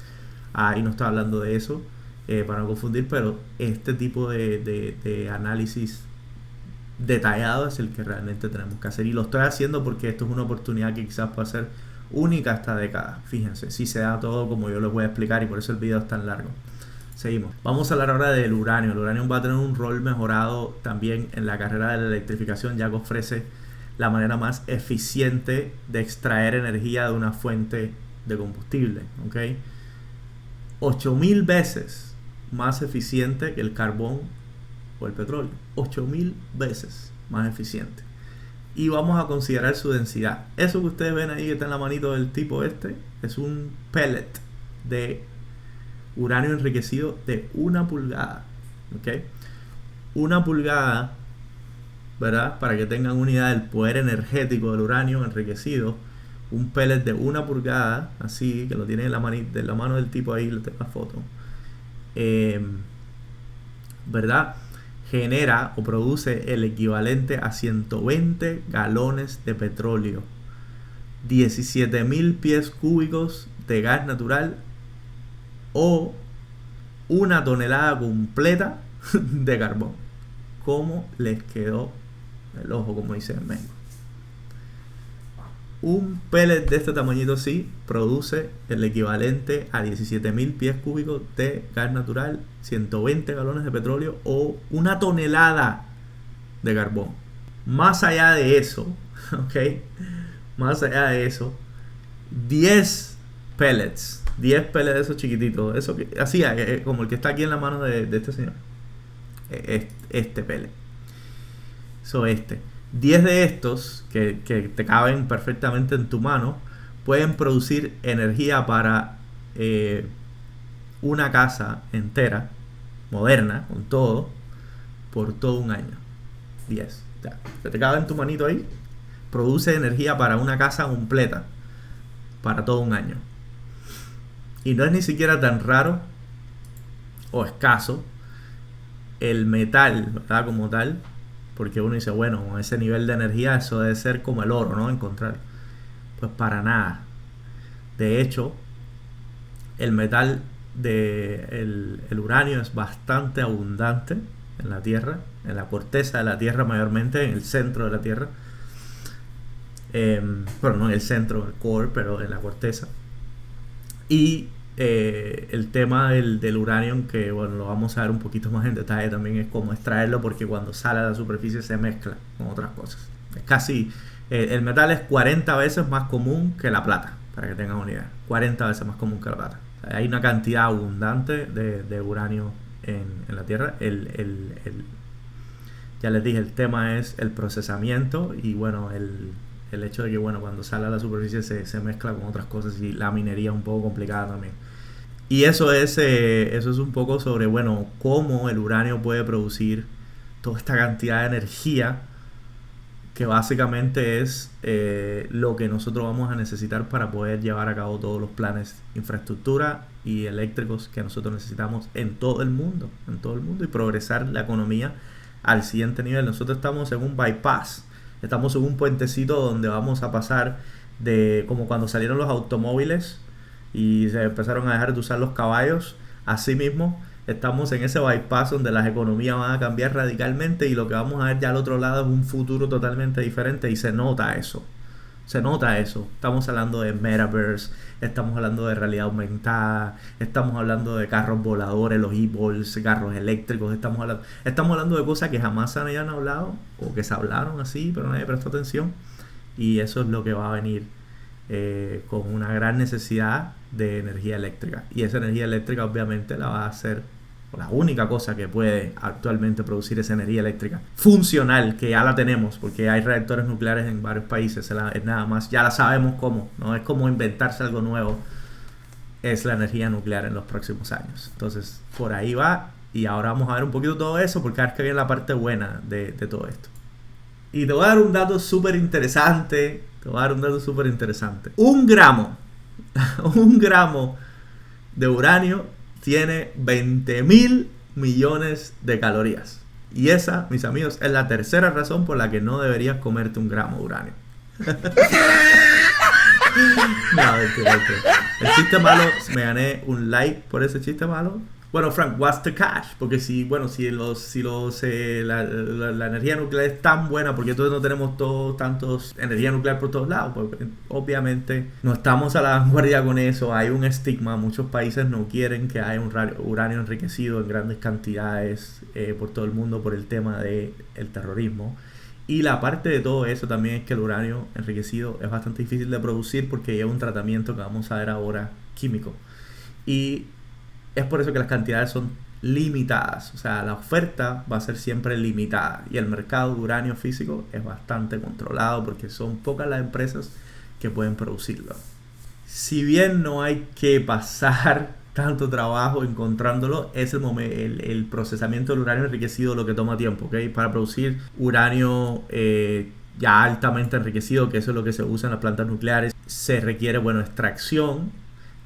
y no estoy hablando de eso, para no confundir, pero este tipo de análisis detallado es el que realmente tenemos que hacer, y lo estoy haciendo porque esto es una oportunidad que quizás pueda ser única esta década. Fíjense, si se da todo como yo les voy a explicar, y por eso el video es tan largo. Seguimos. Vamos a hablar ahora del uranio. El uranio va a tener un rol mejorado también en la carrera de la electrificación, ya que ofrece la manera más eficiente de extraer energía de una fuente de combustible, ¿ok? 8000 veces más eficiente que el carbón o el petróleo. 8000 veces más eficiente. Y vamos a considerar su densidad. Eso que ustedes ven ahí que está en la manito del tipo este, es un pellet de uranio enriquecido de 1 pulgada. ¿Ok? 1 pulgada, ¿verdad? Para que tengan una idea del poder energético del uranio enriquecido. un pellet de 1 pulgada, así, que lo tiene en la mano del tipo ahí, le tengo la foto, ¿verdad? Genera o produce el equivalente a 120 galones de petróleo, 17.000 pies cúbicos de gas natural o 1 tonelada completa de carbón. ¿Cómo les quedó el ojo, como dice en México? Un pellet de este tamañito sí produce el equivalente a 17.000 pies cúbicos de gas natural, 120 galones de petróleo o 1 tonelada de carbón. Más allá de eso, ¿ok? Más allá de eso, 10 pellets de esos chiquititos, eso que, así como el que está aquí en la mano de este señor, este pellet. 10 de estos que te caben perfectamente en tu mano pueden producir energía para una casa entera, moderna, con todo, por todo un año. 10. Que te cabe en tu manito ahí, produce energía para una casa completa, para todo un año. Y no es ni siquiera tan raro o escaso el metal, ¿verdad? Como tal, porque uno dice, bueno, con ese nivel de energía eso debe ser como el oro, ¿no? Encontrar. Pues para nada. De hecho, el metal el uranio es bastante abundante en la Tierra, en la corteza de la Tierra mayormente, en el centro de la Tierra. Bueno, no en el centro, el core, pero en la corteza. Y el tema del uranio, que bueno, lo vamos a ver un poquito más en detalle también, es cómo extraerlo, porque cuando sale a la superficie se mezcla con otras cosas. Es casi, el metal es 40 veces más común que la plata, para que tengan una idea. 40 veces más común que la plata. O sea, hay una cantidad abundante de uranio en la Tierra. Ya les dije, el tema es el procesamiento y bueno, el hecho de que bueno, cuando sale a la superficie se mezcla con otras cosas y la minería es un poco complicada también. Y eso es un poco sobre, bueno, cómo el uranio puede producir toda esta cantidad de energía que básicamente es lo que nosotros vamos a necesitar para poder llevar a cabo todos los planes de infraestructura y eléctricos que nosotros necesitamos en todo el mundo y progresar la economía al siguiente nivel. Nosotros estamos en un bypass, estamos en un puentecito donde vamos a pasar de como cuando salieron los automóviles y se empezaron a dejar de usar los caballos. Así mismo estamos en ese bypass donde las economías van a cambiar radicalmente y lo que vamos a ver ya al otro lado es un futuro totalmente diferente y se nota eso. Estamos hablando de metaverse, estamos hablando de realidad aumentada, estamos hablando de carros voladores, los e-balls, carros eléctricos, estamos hablando de cosas que jamás se habían hablado o que se hablaron así pero nadie prestó atención, y eso es lo que va a venir con una gran necesidad de energía eléctrica, y esa energía eléctrica obviamente la va a hacer la única cosa que puede actualmente producir esa energía eléctrica funcional, que ya la tenemos porque hay reactores nucleares en varios países, es nada más, ya la sabemos cómo, no es como inventarse algo nuevo, es la energía nuclear en los próximos años. Entonces por ahí va, y ahora vamos a ver un poquito todo eso porque ahora es que viene la parte buena de todo esto. Y te voy a dar un dato súper interesante. Un gramo de uranio tiene 20.000 millones de calorías. Y esa, mis amigos, es la tercera razón por la que no deberías comerte un gramo de uranio. No, mentira. El chiste malo, me gané un like por ese chiste malo. Bueno, Frank, what's the catch? Porque si la energía nuclear es tan buena, porque entonces no tenemos tantos energía nuclear por todos lados. Porque obviamente no estamos a la vanguardia con eso. Hay un estigma. Muchos países no quieren que haya un uranio enriquecido en grandes cantidades por todo el mundo por el tema del terrorismo. Y la parte de todo eso también es que el uranio enriquecido es bastante difícil de producir porque lleva un tratamiento que vamos a ver ahora químico. Y es por eso que las cantidades son limitadas. O sea, la oferta va a ser siempre limitada. Y el mercado de uranio físico es bastante controlado porque son pocas las empresas que pueden producirlo. Si bien no hay que pasar tanto trabajo encontrándolo, es el procesamiento del uranio enriquecido lo que toma tiempo, ¿ok? Para producir uranio ya altamente enriquecido, que eso es lo que se usa en las plantas nucleares, se requiere, bueno, extracción,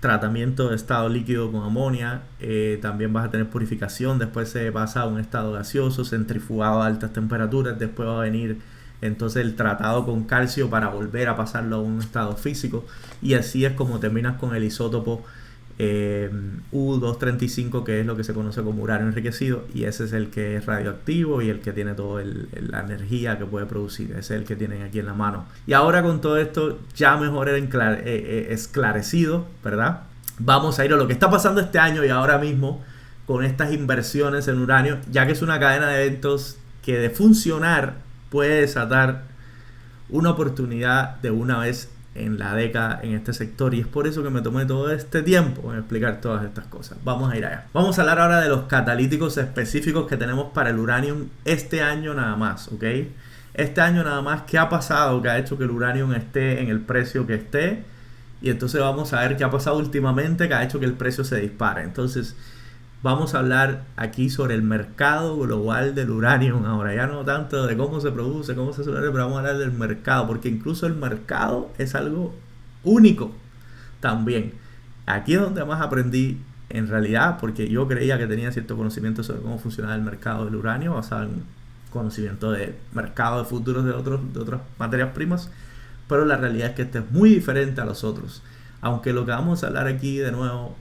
tratamiento de estado líquido con amonia, también vas a tener purificación, después se pasa a un estado gaseoso, centrifugado a altas temperaturas, después va a venir entonces el tratado con calcio para volver a pasarlo a un estado físico, y así es como terminas con el isótopo U-235, que es lo que se conoce como uranio enriquecido, y ese es el que es radioactivo y el que tiene toda la energía que puede producir. Ese es el que tienen aquí en la mano. Y ahora, con todo esto ya mejor esclarecido, ¿verdad? Vamos a ir a lo que está pasando este año y ahora mismo con estas inversiones en uranio, ya que es una cadena de eventos que, de funcionar, puede desatar una oportunidad de una vez en la década en este sector, y es por eso que me tomé todo este tiempo en explicar todas estas cosas. Vamos a ir allá. Vamos a hablar ahora de los catalíticos específicos que tenemos para el uranio este año nada más, ¿ok? Este año nada más, ¿qué ha pasado que ha hecho que el uranio esté en el precio que esté? Y entonces vamos a ver qué ha pasado últimamente que ha hecho que el precio se dispare. Entonces vamos a hablar aquí sobre el mercado global del uranio ahora, ya no tanto de cómo se produce, cómo se suele, pero vamos a hablar del mercado, porque incluso el mercado es algo único también. Aquí es donde más aprendí en realidad, porque yo creía que tenía cierto conocimiento sobre cómo funcionaba el mercado del uranio, basado en conocimiento de mercado de futuros de otras materias primas, pero la realidad es que este es muy diferente a los otros. Aunque lo que vamos a hablar aquí de nuevo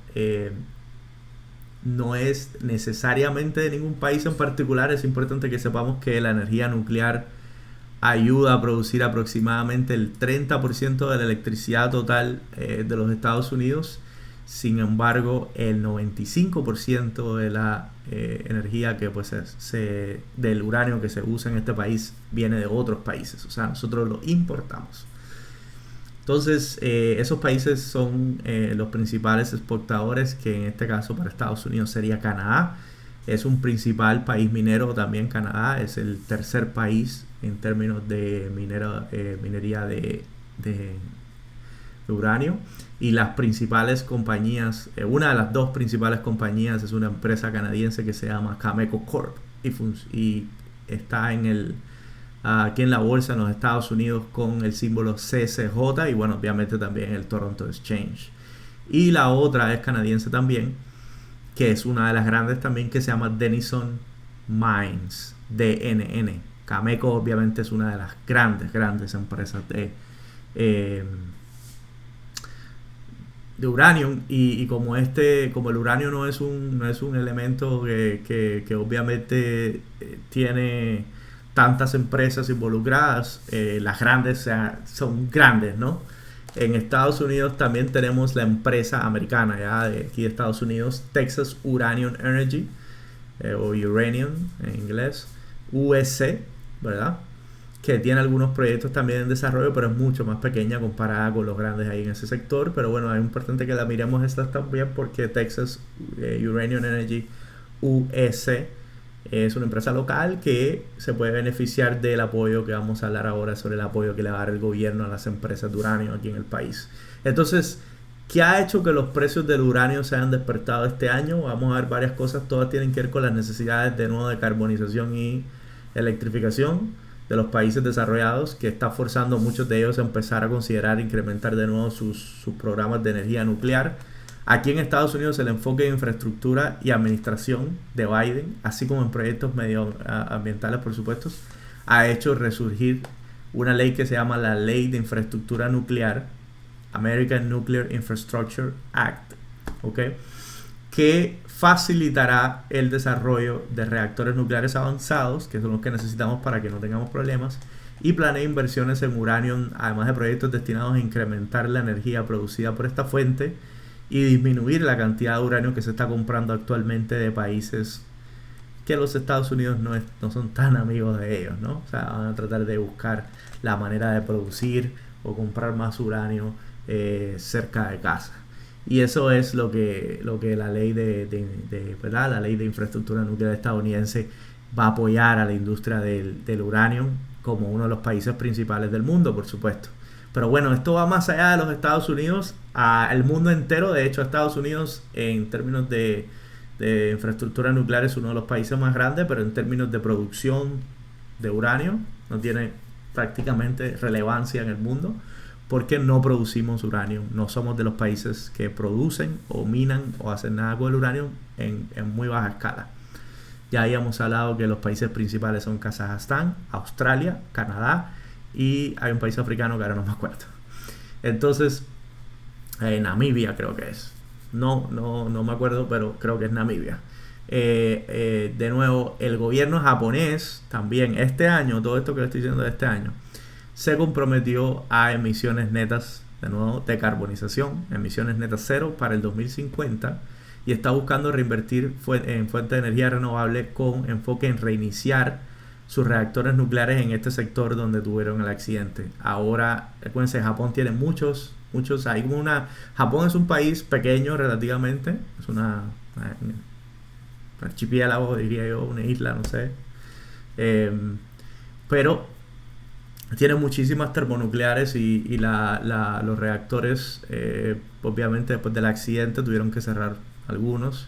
no es necesariamente de ningún país en particular, es importante que sepamos que la energía nuclear ayuda a producir aproximadamente el 30% de la electricidad total de los Estados Unidos. Sin embargo, el 95% de la energía que pues del uranio que se usa en este país viene de otros países, o sea, nosotros lo importamos. Entonces, esos países son los principales exportadores, que en este caso para Estados Unidos sería Canadá. Es un principal país minero también. Canadá es el tercer país en términos de minería de uranio. Y las principales compañías, una de las dos principales compañías es una empresa canadiense que se llama Cameco Corp. Y está aquí en la bolsa en los Estados Unidos con el símbolo CCJ, y bueno, obviamente también el Toronto Exchange. Y la otra es canadiense también, que es una de las grandes también, que se llama Denison Mines, DNN. Cameco obviamente es una de las grandes empresas de uranio, y como el uranio no es un elemento que obviamente tiene tantas empresas involucradas, las grandes son grandes, ¿no? En Estados Unidos también tenemos la empresa americana, ya de aquí de Estados Unidos, Texas Uranium Energy, o Uranium en inglés, USC, ¿verdad? Que tiene algunos proyectos también en desarrollo, pero es mucho más pequeña comparada con los grandes ahí en ese sector. Pero bueno, es importante que la miremos estas también, porque Texas Uranium Energy, USC, es una empresa local que se puede beneficiar del apoyo que vamos a hablar ahora, sobre el apoyo que le va a dar el gobierno a las empresas de uranio aquí en el país. Entonces, ¿qué ha hecho que los precios del uranio se hayan despertado este año? Vamos a ver varias cosas, todas tienen que ver con las necesidades de nuevo de carbonización y electrificación de los países desarrollados, que está forzando a muchos de ellos a empezar a considerar incrementar de nuevo sus programas de energía nuclear. Aquí en Estados Unidos el enfoque de infraestructura y administración de Biden, así como en proyectos medioambientales, por supuesto, ha hecho resurgir una ley que se llama la Ley de Infraestructura Nuclear, American Nuclear Infrastructure Act, ¿okay? Que facilitará el desarrollo de reactores nucleares avanzados, que son los que necesitamos para que no tengamos problemas, y planea inversiones en uranio, además de proyectos destinados a incrementar la energía producida por esta fuente y disminuir la cantidad de uranio que se está comprando actualmente de países que los Estados Unidos no son tan amigos de ellos, ¿no? O sea, van a tratar de buscar la manera de producir o comprar más uranio cerca de casa. Y eso es lo que la ley ¿verdad? La ley de infraestructura nuclear estadounidense va a apoyar a la industria del uranio como uno de los países principales del mundo, por supuesto. Pero bueno, esto va más allá de los Estados Unidos, al mundo entero. De hecho, Estados Unidos, en términos de infraestructura nuclear, es uno de los países más grandes, pero en términos de producción de uranio no tiene prácticamente relevancia en el mundo, porque no producimos uranio. No somos de los países que producen o minan o hacen nada con el uranio en muy baja escala. Ya habíamos hablado que los países principales son Kazajstán, Australia, Canadá y hay un país africano que ahora no me acuerdo. Entonces, Namibia creo que es. No me acuerdo, pero creo que es Namibia. De nuevo, el gobierno japonés también este año, todo esto que le estoy diciendo de este año, se comprometió a emisiones netas, de nuevo, decarbonización, emisiones netas cero para el 2050 y está buscando reinvertir en fuentes de energía renovable con enfoque en reiniciar sus reactores nucleares en este sector donde tuvieron el accidente. Ahora, recuérdense, Japón tiene muchos, hay como Japón es un país pequeño relativamente, es un archipiélago, diría yo, una isla, no sé, pero tiene muchísimas termonucleares y los reactores, obviamente después del accidente tuvieron que cerrar algunos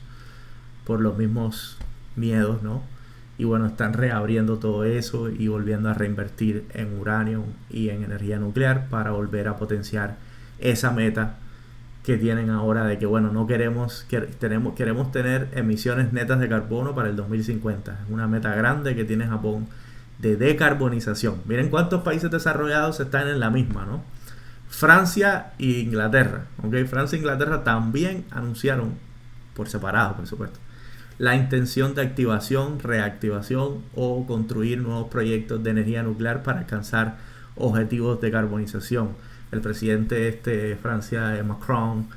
por los mismos miedos, ¿no? Y bueno, están reabriendo todo eso y volviendo a reinvertir en uranio y en energía nuclear para volver a potenciar esa meta que tienen ahora de que, bueno, no queremos tener emisiones netas de carbono para el 2050. Es una meta grande que tiene Japón de decarbonización. Miren cuántos países desarrollados están en la misma, ¿no? Francia e Inglaterra, ¿ok? Francia e Inglaterra también anunciaron, por separado, por supuesto, la intención de activación, reactivación o construir nuevos proyectos de energía nuclear para alcanzar objetivos de carbonización. El presidente de Francia, Macron,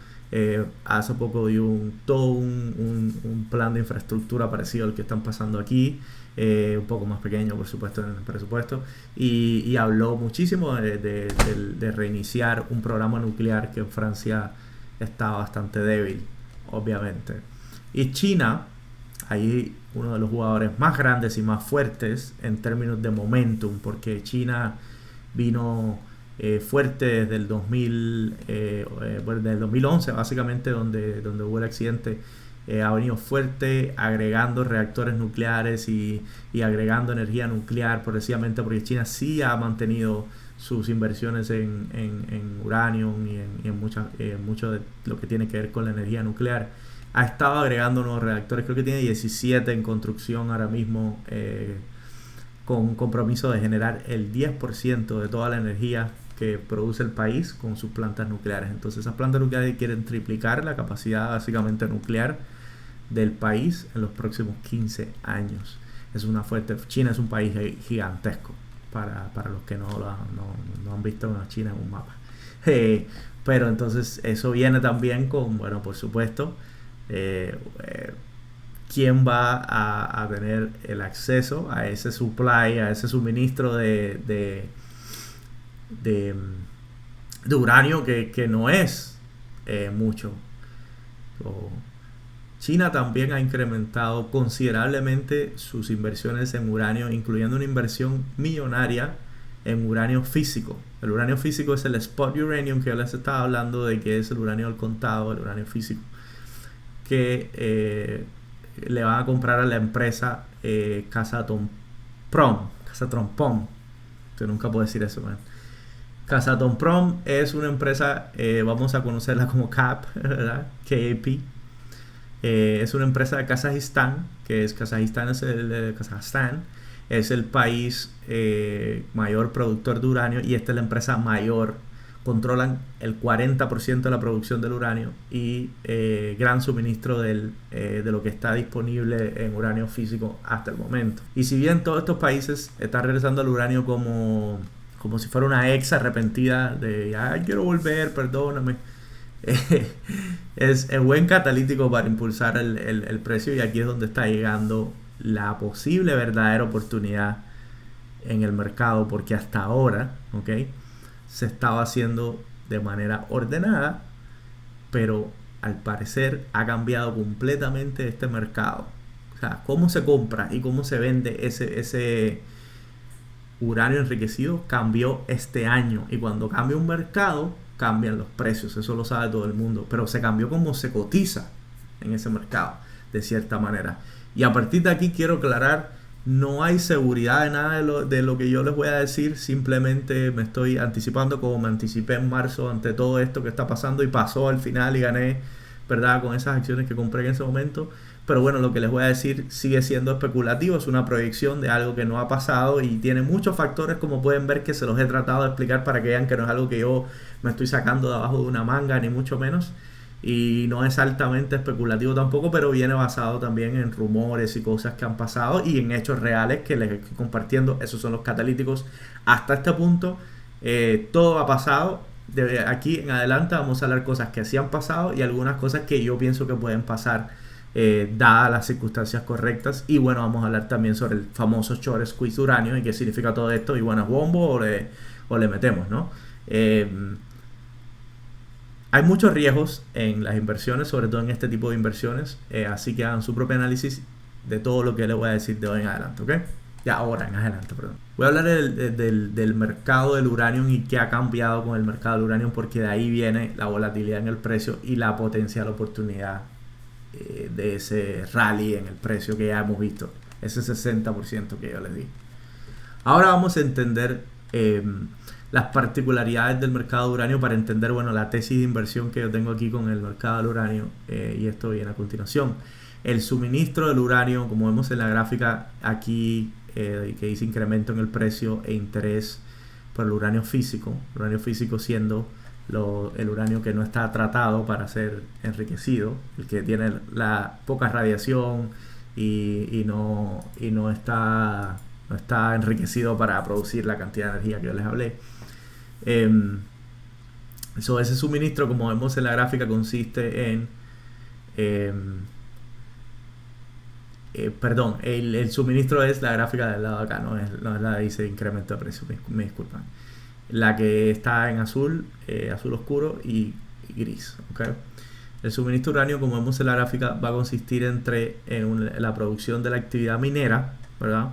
hace poco dio un plan de infraestructura parecido al que están pasando aquí, un poco más pequeño, por supuesto, en el presupuesto, y habló muchísimo de reiniciar un programa nuclear que en Francia está bastante débil, obviamente. Y China, ahí uno de los jugadores más grandes y más fuertes en términos de momentum, porque China vino fuerte desde el 2011 básicamente, donde hubo el accidente. Ha venido fuerte agregando reactores nucleares y agregando energía nuclear progresivamente, porque China sí ha mantenido sus inversiones en uranio y en mucho de lo que tiene que ver con la energía nuclear. Ha estado agregando nuevos reactores, creo que tiene 17 en construcción ahora mismo, con compromiso de generar el 10% de toda la energía que produce el país con sus plantas nucleares. Entonces esas plantas nucleares quieren triplicar la capacidad básicamente nuclear del país en los próximos 15 años. China es un país gigantesco para los que no han visto a China en un mapa. Pero entonces eso viene también con, bueno, por supuesto, quién va a tener el acceso a ese supply, a ese suministro de uranio que no es mucho. China también ha incrementado considerablemente sus inversiones en uranio, incluyendo una inversión millonaria en uranio físico. El uranio físico es el spot uranium que yo les estaba hablando, de que es el uranio al contado, el uranio físico, que le van a comprar a la empresa Kazatomprom. Yo nunca puedo decir eso, man. Kazatomprom es una empresa, vamos a conocerla como KAP, ¿verdad? KAP. Es una empresa de Kazajistán, Kazajstán es el país mayor productor de uranio, y esta es la empresa mayor. Controlan el 40% de la producción del uranio y gran suministro de lo que está disponible en uranio físico hasta el momento. Y si bien todos estos países están regresando al uranio como si fuera una ex arrepentida de "ay, quiero volver, perdóname", es buen catalítico para impulsar el precio, y aquí es donde está llegando la posible verdadera oportunidad en el mercado, porque hasta ahora, ¿ok?, se estaba haciendo de manera ordenada, pero al parecer ha cambiado completamente este mercado. O sea, cómo se compra y cómo se vende ese uranio enriquecido cambió este año, y cuando cambia un mercado cambian los precios, eso lo sabe todo el mundo, pero se cambió cómo se cotiza en ese mercado de cierta manera. Y a partir de aquí quiero aclarar No hay seguridad de nada de lo que yo les voy a decir, simplemente me estoy anticipando como me anticipé en marzo ante todo esto que está pasando y pasó al final y gané, ¿verdad? Con esas acciones que compré en ese momento. Pero bueno, lo que les voy a decir sigue siendo especulativo, es una proyección de algo que no ha pasado y tiene muchos factores, como pueden ver, que se los he tratado de explicar para que vean que no es algo que yo me estoy sacando de abajo de una manga, ni mucho menos. Y no es altamente especulativo tampoco, pero viene basado también en rumores y cosas que han pasado y en hechos reales que les estoy compartiendo. Esos son los catalíticos. Hasta este punto, todo ha pasado. De aquí en adelante vamos a hablar cosas que sí han pasado y algunas cosas que yo pienso que pueden pasar dadas las circunstancias correctas. Y bueno, vamos a hablar también sobre el famoso short squeeze uranio y qué significa todo esto. Y bueno, ¿es bombo o le metemos, no? Hay muchos riesgos en las inversiones, sobre todo en este tipo de inversiones, así que hagan su propio análisis de todo lo que les voy a decir de hoy en adelante, ¿ok? De ahora en adelante, perdón. Voy a hablar del mercado del uranio y qué ha cambiado con el mercado del uranio, porque de ahí viene la volatilidad en el precio y la potencial oportunidad de ese rally en el precio que ya hemos visto, ese 60% que yo les di. Ahora vamos a entender las particularidades del mercado de uranio para entender, bueno, la tesis de inversión que yo tengo aquí con el mercado del uranio, y esto viene a continuación. El suministro del uranio, como vemos en la gráfica aquí, que dice incremento en el precio e interés por el uranio físico siendo el uranio que no está tratado para ser enriquecido, el que tiene la poca radiación y no está enriquecido para producir la cantidad de energía que yo les hablé. Ese suministro, como vemos en la gráfica, consiste en perdón, el suministro es la gráfica del lado de acá, no es la que dice incremento de precio, me disculpan. La que está en azul, azul oscuro y gris, ¿okay? El suministro de uranio, como vemos en la gráfica, va a consistir en la producción de la actividad minera, ¿verdad?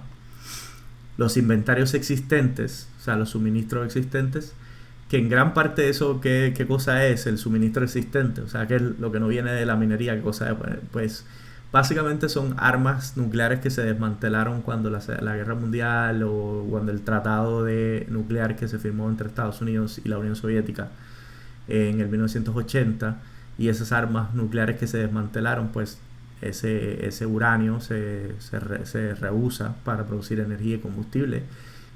Los inventarios existentes, o sea, los suministros existentes, que en gran parte de eso, ¿qué cosa es el suministro existente? O sea, ¿qué es lo que no viene de la minería? ¿Qué cosa es? Pues básicamente son armas nucleares que se desmantelaron cuando la guerra mundial o cuando el tratado nuclear que se firmó entre Estados Unidos y la Unión Soviética en el 1980, y esas armas nucleares que se desmantelaron, pues ese uranio se reusa para producir energía y combustible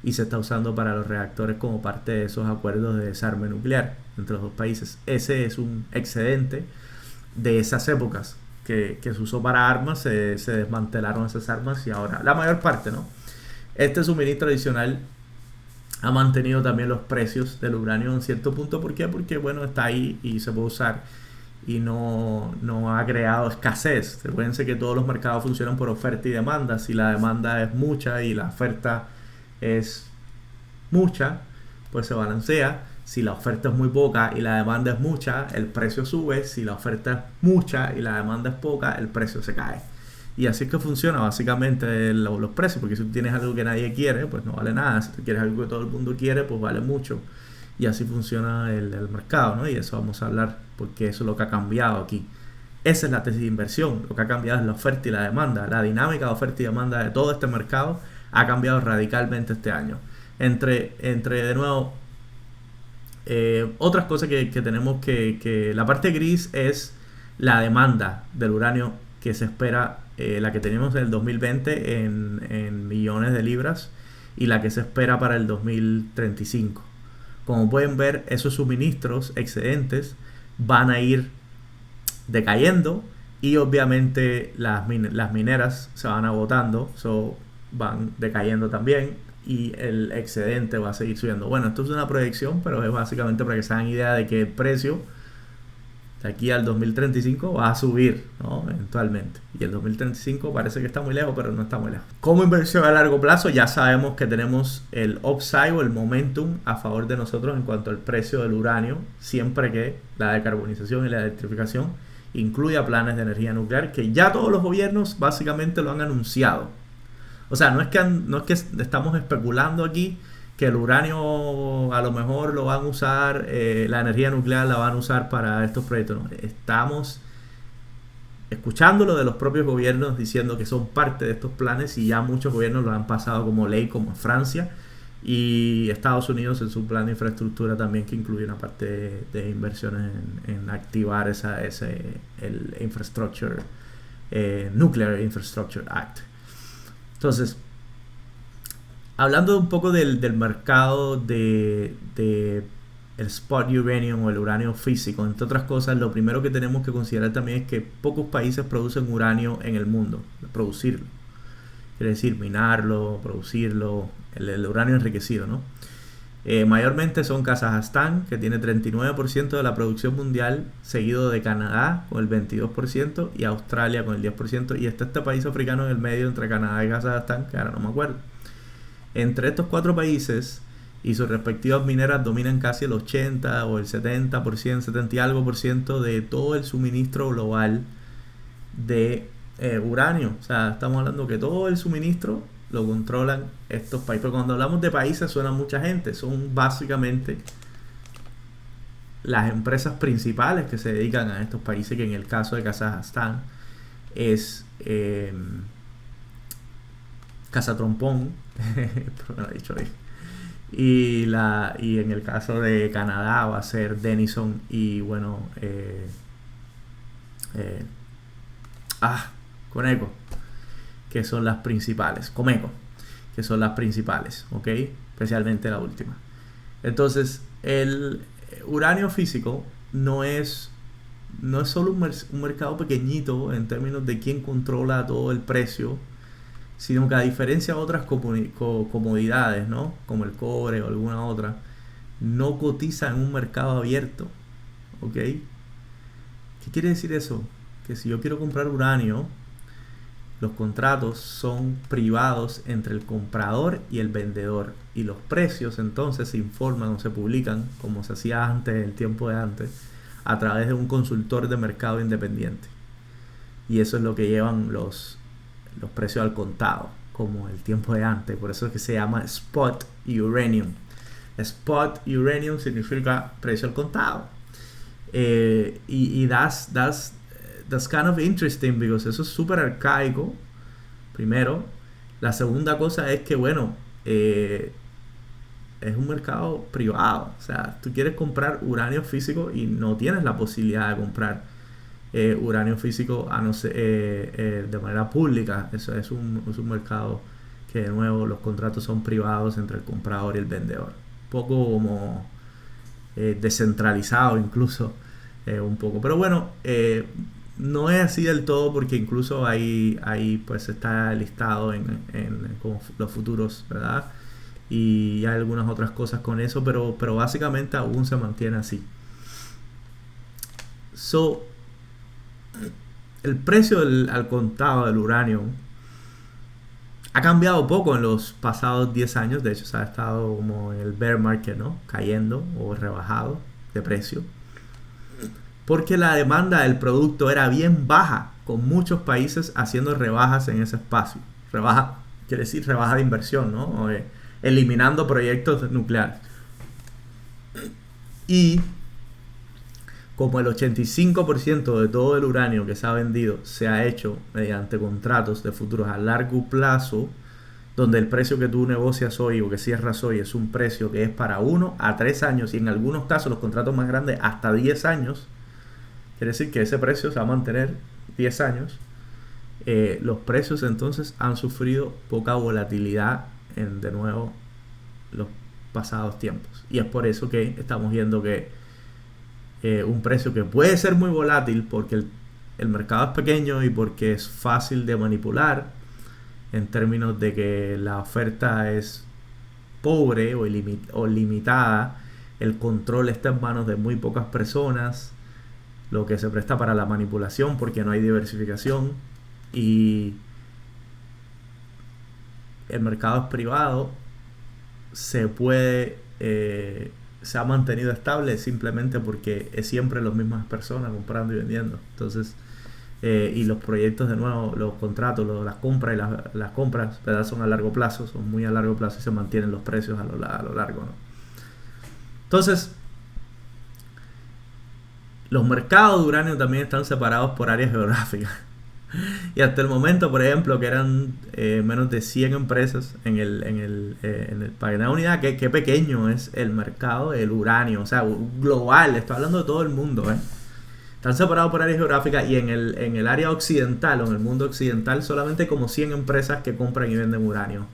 y se está usando para los reactores como parte de esos acuerdos de desarme nuclear entre los dos países. Ese es un excedente de esas épocas que se usó para armas, se desmantelaron esas armas y ahora la mayor parte, ¿no? Este suministro adicional ha mantenido también los precios del uranio en cierto punto. ¿Por qué? Porque bueno, está ahí y se puede usar y no ha creado escasez. Recuerden que todos los mercados funcionan por oferta y demanda. Si la demanda es mucha y la oferta es mucha, pues se balancea. Si la oferta es muy poca y la demanda es mucha, el precio sube. Si la oferta es mucha y la demanda es poca, el precio se cae. Y así es que funciona básicamente los precios, porque si tú tienes algo que nadie quiere, pues no vale nada. Si tú quieres algo que todo el mundo quiere, pues vale mucho. Y así funciona el mercado, ¿no? Y eso vamos a hablar, porque eso es lo que ha cambiado aquí. Esa es la tesis de inversión. Lo que ha cambiado es la oferta y la demanda. La dinámica de oferta y demanda de todo este mercado ha cambiado radicalmente este año. Entre de nuevo, otras cosas que tenemos que la parte gris es la demanda del uranio que se espera, la que tenemos en el 2020 en millones de libras y la que se espera para el 2035. Como pueden ver, esos suministros excedentes van a ir decayendo y obviamente las mineras se van agotando, van decayendo también y el excedente va a seguir subiendo. Bueno, esto es una proyección, pero es básicamente para que se hagan idea de que el precio de aquí al 2035 va a subir, ¿no? Eventualmente. Y el 2035 parece que está muy lejos, pero no está muy lejos. Como inversión a largo plazo, ya sabemos que tenemos el upside o el momentum a favor de nosotros en cuanto al precio del uranio, siempre que la decarbonización y la electrificación incluya planes de energía nuclear, que ya todos los gobiernos básicamente lo han anunciado. O sea, no es que estamos especulando aquí que el uranio a lo mejor lo van a usar, la energía nuclear la van a usar para estos proyectos. No, estamos escuchando lo de los propios gobiernos diciendo que son parte de estos planes, y ya muchos gobiernos lo han pasado como ley, como Francia y Estados Unidos en su plan de infraestructura también, que incluye una parte de inversiones en activar el infrastructure, Nuclear Infrastructure Act. Entonces, hablando un poco del mercado de el spot uranium o el uranio físico, entre otras cosas, lo primero que tenemos que considerar también es que pocos países producen uranio en el mundo. Producirlo, quiere decir minarlo, producirlo, el uranio enriquecido, ¿no? Mayormente son Kazajstán, que tiene 39% de la producción mundial, seguido de Canadá con el 22% y Australia con el 10%, y está este país africano en el medio entre Canadá y Kazajstán, que ahora no me acuerdo. Entre estos 4 países y sus respectivas mineras dominan casi el 80 o el 70%, 70 y algo por ciento de todo el suministro global de uranio. O sea, estamos hablando que todo el suministro lo controlan estos países. Pero cuando hablamos de países suena mucha gente. Son básicamente las empresas principales que se dedican a estos países, que en el caso de Kazajstán es Kazatrompón, pero me lo he dicho ahí. Y en el caso de Canadá va a ser Denison y bueno, Conoco, que son las principales. Comeco, que son las principales, ¿ok? Especialmente la última. Entonces, el uranio físico no es solo un mercado pequeñito en términos de quién controla todo el precio, sino que a diferencia de otras comodidades, ¿no? Como el cobre o alguna otra, no cotiza en un mercado abierto, ¿ok? ¿Qué quiere decir eso? Que si yo quiero comprar uranio, los contratos son privados entre el comprador y el vendedor, y los precios entonces se informan o se publican, como se hacía antes, en el tiempo de antes, a través de un consultor de mercado independiente. Y eso es lo que llevan los precios al contado, como el tiempo de antes. Por eso es que se llama spot uranium. Spot uranium significa precio al contado. That's kind of interesting, because eso es súper arcaico, primero. La segunda cosa es que, bueno, es un mercado privado. O sea, tú quieres comprar uranio físico y no tienes la posibilidad de comprar uranio físico a no ser, de manera pública. Eso es un un mercado que, de nuevo, los contratos son privados entre el comprador y el vendedor. Un poco como descentralizado incluso, un poco. Pero bueno, no es así del todo, porque incluso ahí pues está listado en como los futuros, ¿verdad? Y hay algunas otras cosas con eso, pero básicamente aún se mantiene así. So, el precio al contado del uranio ha cambiado poco en los pasados 10 años. De hecho, se ha estado como en el bear market, ¿no? Cayendo o rebajado de precio, porque la demanda del producto era bien baja, con muchos países haciendo rebajas en ese espacio. Rebaja quiere decir rebaja de inversión, ¿no? O, eliminando proyectos nucleares. Y como el 85% de todo el uranio que se ha vendido se ha hecho mediante contratos de futuros a largo plazo, donde el precio que tú negocias hoy o que cierras hoy es un precio que es para 1 a 3 años, y en algunos casos los contratos más grandes hasta 10 años, quiere decir que ese precio se va a mantener 10 años. Los precios entonces han sufrido poca volatilidad en, de nuevo, los pasados tiempos. Y es por eso que estamos viendo que un precio que puede ser muy volátil, porque el mercado es pequeño y porque es fácil de manipular, en términos de que la oferta es pobre o limitada, el control está en manos de muy pocas personas, lo que se presta para la manipulación porque no hay diversificación, y el mercado es privado, se ha mantenido estable simplemente porque es siempre las mismas personas comprando y vendiendo. Entonces, y los proyectos, de nuevo, los contratos, las compras y las compras, ¿verdad?, son a largo plazo, son muy a largo plazo, y se mantienen los precios a lo largo, ¿no? Entonces, Los mercados de uranio también están separados por áreas geográficas. Y hasta el momento, por ejemplo, que eran menos de 100 empresas para que tengan una idea, qué pequeño es el mercado del uranio, o sea, global, estoy hablando de todo el mundo, ¿eh? Están separados por áreas geográficas y en el área occidental o en el mundo occidental solamente hay como 100 empresas que compran y venden uranio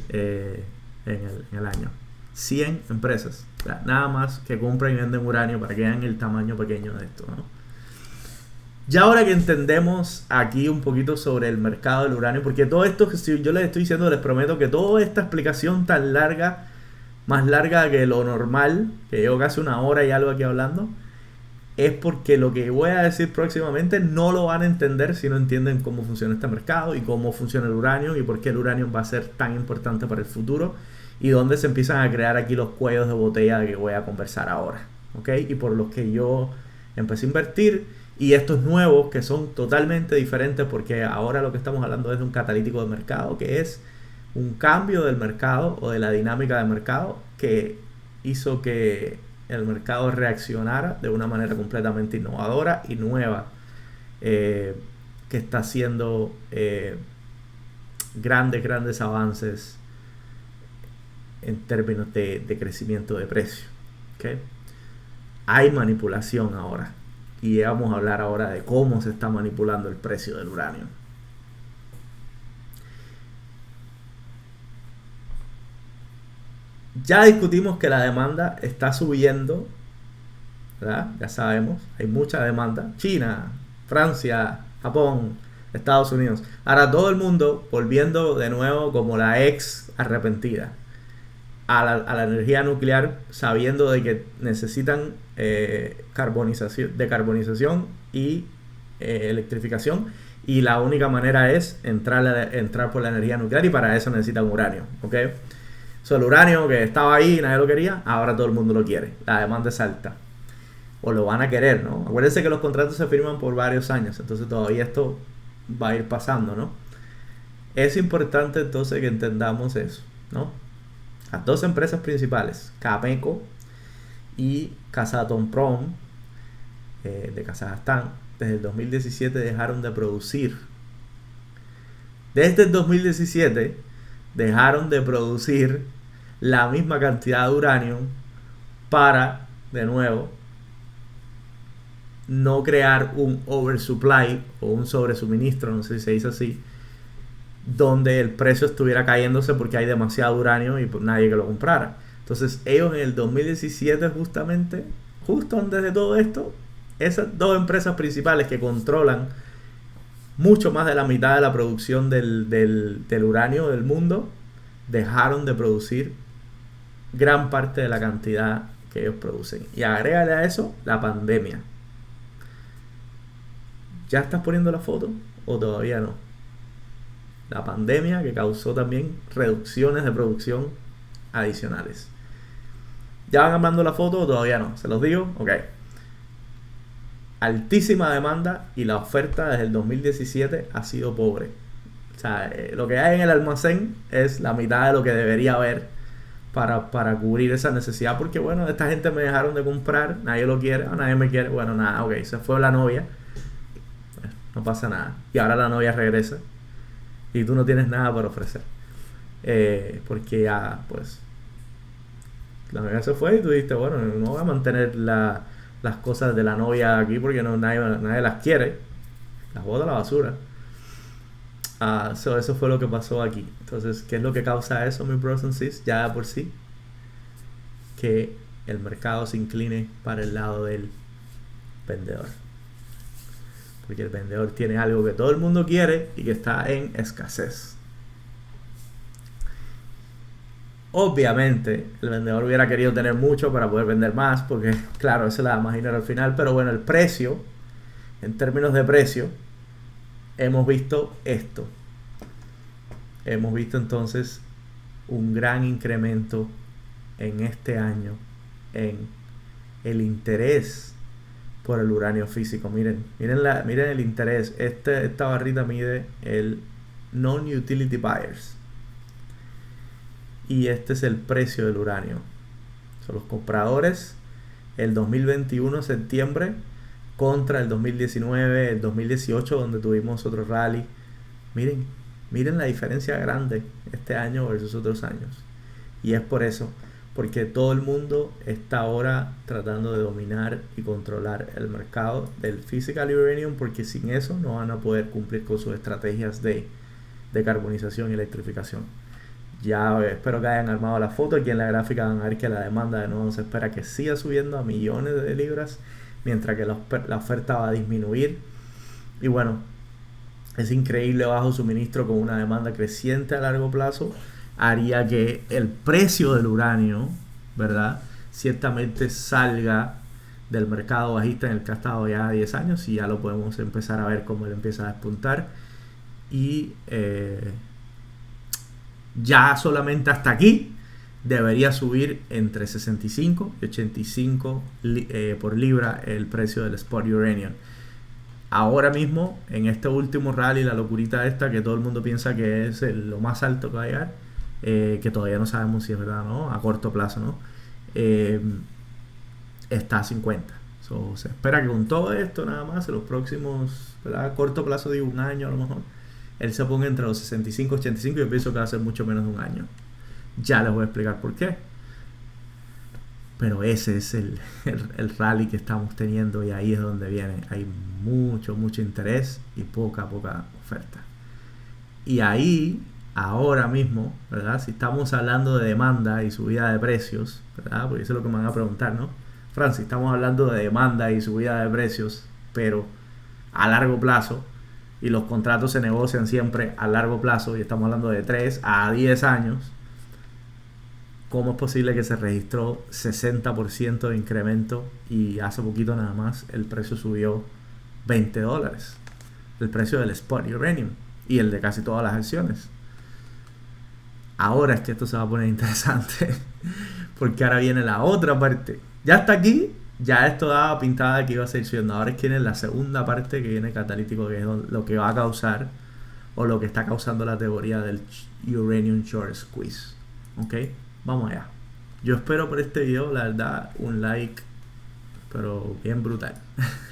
eh, en el año. 100 empresas, o sea, nada más que compran y venden uranio para que vean el tamaño pequeño de esto, ¿no? Ya ahora que entendemos aquí un poquito sobre el mercado del uranio, porque todo esto que yo les estoy diciendo, les prometo que toda esta explicación tan larga, más larga que lo normal, que llevo casi una hora y algo aquí hablando, es porque lo que voy a decir próximamente no lo van a entender si no entienden cómo funciona este mercado y cómo funciona el uranio y por qué el uranio va a ser tan importante para el futuro y dónde se empiezan a crear aquí los cuellos de botella de que voy a conversar ahora, ¿ok? Y por los que yo empecé a invertir y estos nuevos que son totalmente diferentes porque ahora lo que estamos hablando es de un catalítico de mercado que es un cambio del mercado o de la dinámica del mercado que hizo que el mercado reaccionara de una manera completamente innovadora y nueva, que está haciendo grandes avances en términos de crecimiento de precio, ¿okay? Hay manipulación ahora y vamos a hablar ahora de cómo se está manipulando el precio del uranio. Ya discutimos que la demanda está subiendo, ¿verdad? Ya sabemos, hay mucha demanda. China, Francia, Japón, Estados Unidos. Ahora todo el mundo volviendo de nuevo como la ex arrepentida a la energía nuclear, sabiendo de que necesitan decarbonización y electrificación. Y la única manera es entrar por la energía nuclear y para eso necesitan uranio, ¿ok? So, el uranio que estaba ahí y nadie lo quería, ahora todo el mundo lo quiere. La demanda es alta. O lo van a querer, ¿no? Acuérdense que los contratos se firman por varios años, entonces todavía esto va a ir pasando, ¿no? Es importante entonces que entendamos eso, ¿no? Las dos empresas principales, Cameco y Kazatomprom de Kazajstán, desde el 2017 dejaron de producir. Desde el 2017 dejaron de producir la misma cantidad de uranio para, de nuevo, no crear un oversupply o un sobresuministro, no sé si se dice así, donde el precio estuviera cayéndose porque hay demasiado uranio y pues nadie que lo comprara. Entonces ellos en el 2017 justamente, justo antes de todo esto, esas dos empresas principales que controlan mucho más de la mitad de la producción del uranio del mundo, dejaron de producir gran parte de la cantidad que ellos producen. Y agrégale a eso la pandemia. ¿Ya estás poniendo la foto o todavía no? La pandemia que causó también reducciones de producción adicionales. ¿Ya van armando la foto o todavía no? ¿Se los digo? Ok. Altísima demanda y la oferta desde el 2017 ha sido pobre. O sea, lo que hay en el almacén es la mitad de lo que debería haber para cubrir esa necesidad. Porque bueno, esta gente me dejaron de comprar, nadie lo quiere, nadie me quiere. Bueno, nada, ok, se fue la novia. No pasa nada. Y ahora la novia regresa y tú no tienes nada para ofrecer. Porque ya, pues, la novia se fue y tú dijiste, bueno, no voy a mantener las cosas de la novia aquí porque nadie las quiere. Las bota a la basura. Eso fue lo que pasó aquí. Entonces, ¿qué es lo que causa eso, mis bros and sis? Ya de por sí, que el mercado se incline para el lado del vendedor. Porque el vendedor tiene algo que todo el mundo quiere y que está en escasez. Obviamente, el vendedor hubiera querido tener mucho para poder vender más, porque claro, eso le da más dinero al final, pero bueno, el precio, en términos de precio, hemos visto esto. Hemos visto entonces un gran incremento en este año en el interés por el uranio físico. Miren el interés. Esta barrita mide el non-utility buyers. Y este es el precio del uranio. Son los compradores. El 2021, septiembre, contra el 2019, el 2018 donde tuvimos otro rally. Miren la diferencia grande este año versus otros años. Y es por eso, porque todo el mundo está ahora tratando de dominar y controlar el mercado del physical uranium, porque sin eso no van a poder cumplir con sus estrategias de decarbonización y electrificación. Ya espero que hayan armado la foto. Aquí en la gráfica van a ver que la demanda de nuevo se espera que siga subiendo a millones de libras, mientras que la oferta va a disminuir. Y bueno, ese increíble bajo suministro con una demanda creciente a largo plazo haría que el precio del uranio, ¿verdad?, ciertamente salga del mercado bajista en el que ha estado ya 10 años, y ya lo podemos empezar a ver cómo él empieza a despuntar. Y ya solamente hasta aquí debería subir entre 65 y 85 por libra el precio del spot uranium. Ahora mismo, en este último rally, la locurita esta que todo el mundo piensa que es lo más alto que va a llegar, que todavía no sabemos si es verdad o no, a corto plazo, ¿no? Está a 50. Se espera que con todo esto nada más, en los próximos, ¿verdad?, a corto plazo de un año a lo mejor, él se ponga entre los 65 y 85. Yo pienso que va a ser mucho menos de un año. Ya les voy a explicar por qué. Pero ese es el rally que estamos teniendo, y ahí es donde viene. Hay mucho interés y poca oferta. Y ahí, ahora mismo, ¿verdad?, si estamos hablando de demanda y subida de precios, ¿verdad?, porque eso es lo que me van a preguntar, ¿no? Francis, estamos hablando de demanda y subida de precios, pero a largo plazo, y los contratos se negocian siempre a largo plazo, y estamos hablando de 3 a 10 años. ¿Cómo es posible que se registró 60% de incremento y hace poquito nada más el precio subió $20? El precio del spot uranium y el de casi todas las acciones. Ahora es que esto se va a poner interesante, porque ahora viene la otra parte. Ya hasta aquí, ya esto daba pintada de que iba a seguir subiendo. Ahora es que viene la segunda parte, que viene catalítico, que es lo que va a causar, o lo que está causando la teoría del uranium short squeeze. ¿Ok? Vamos allá. Yo espero por este video, la verdad, un like, pero bien brutal,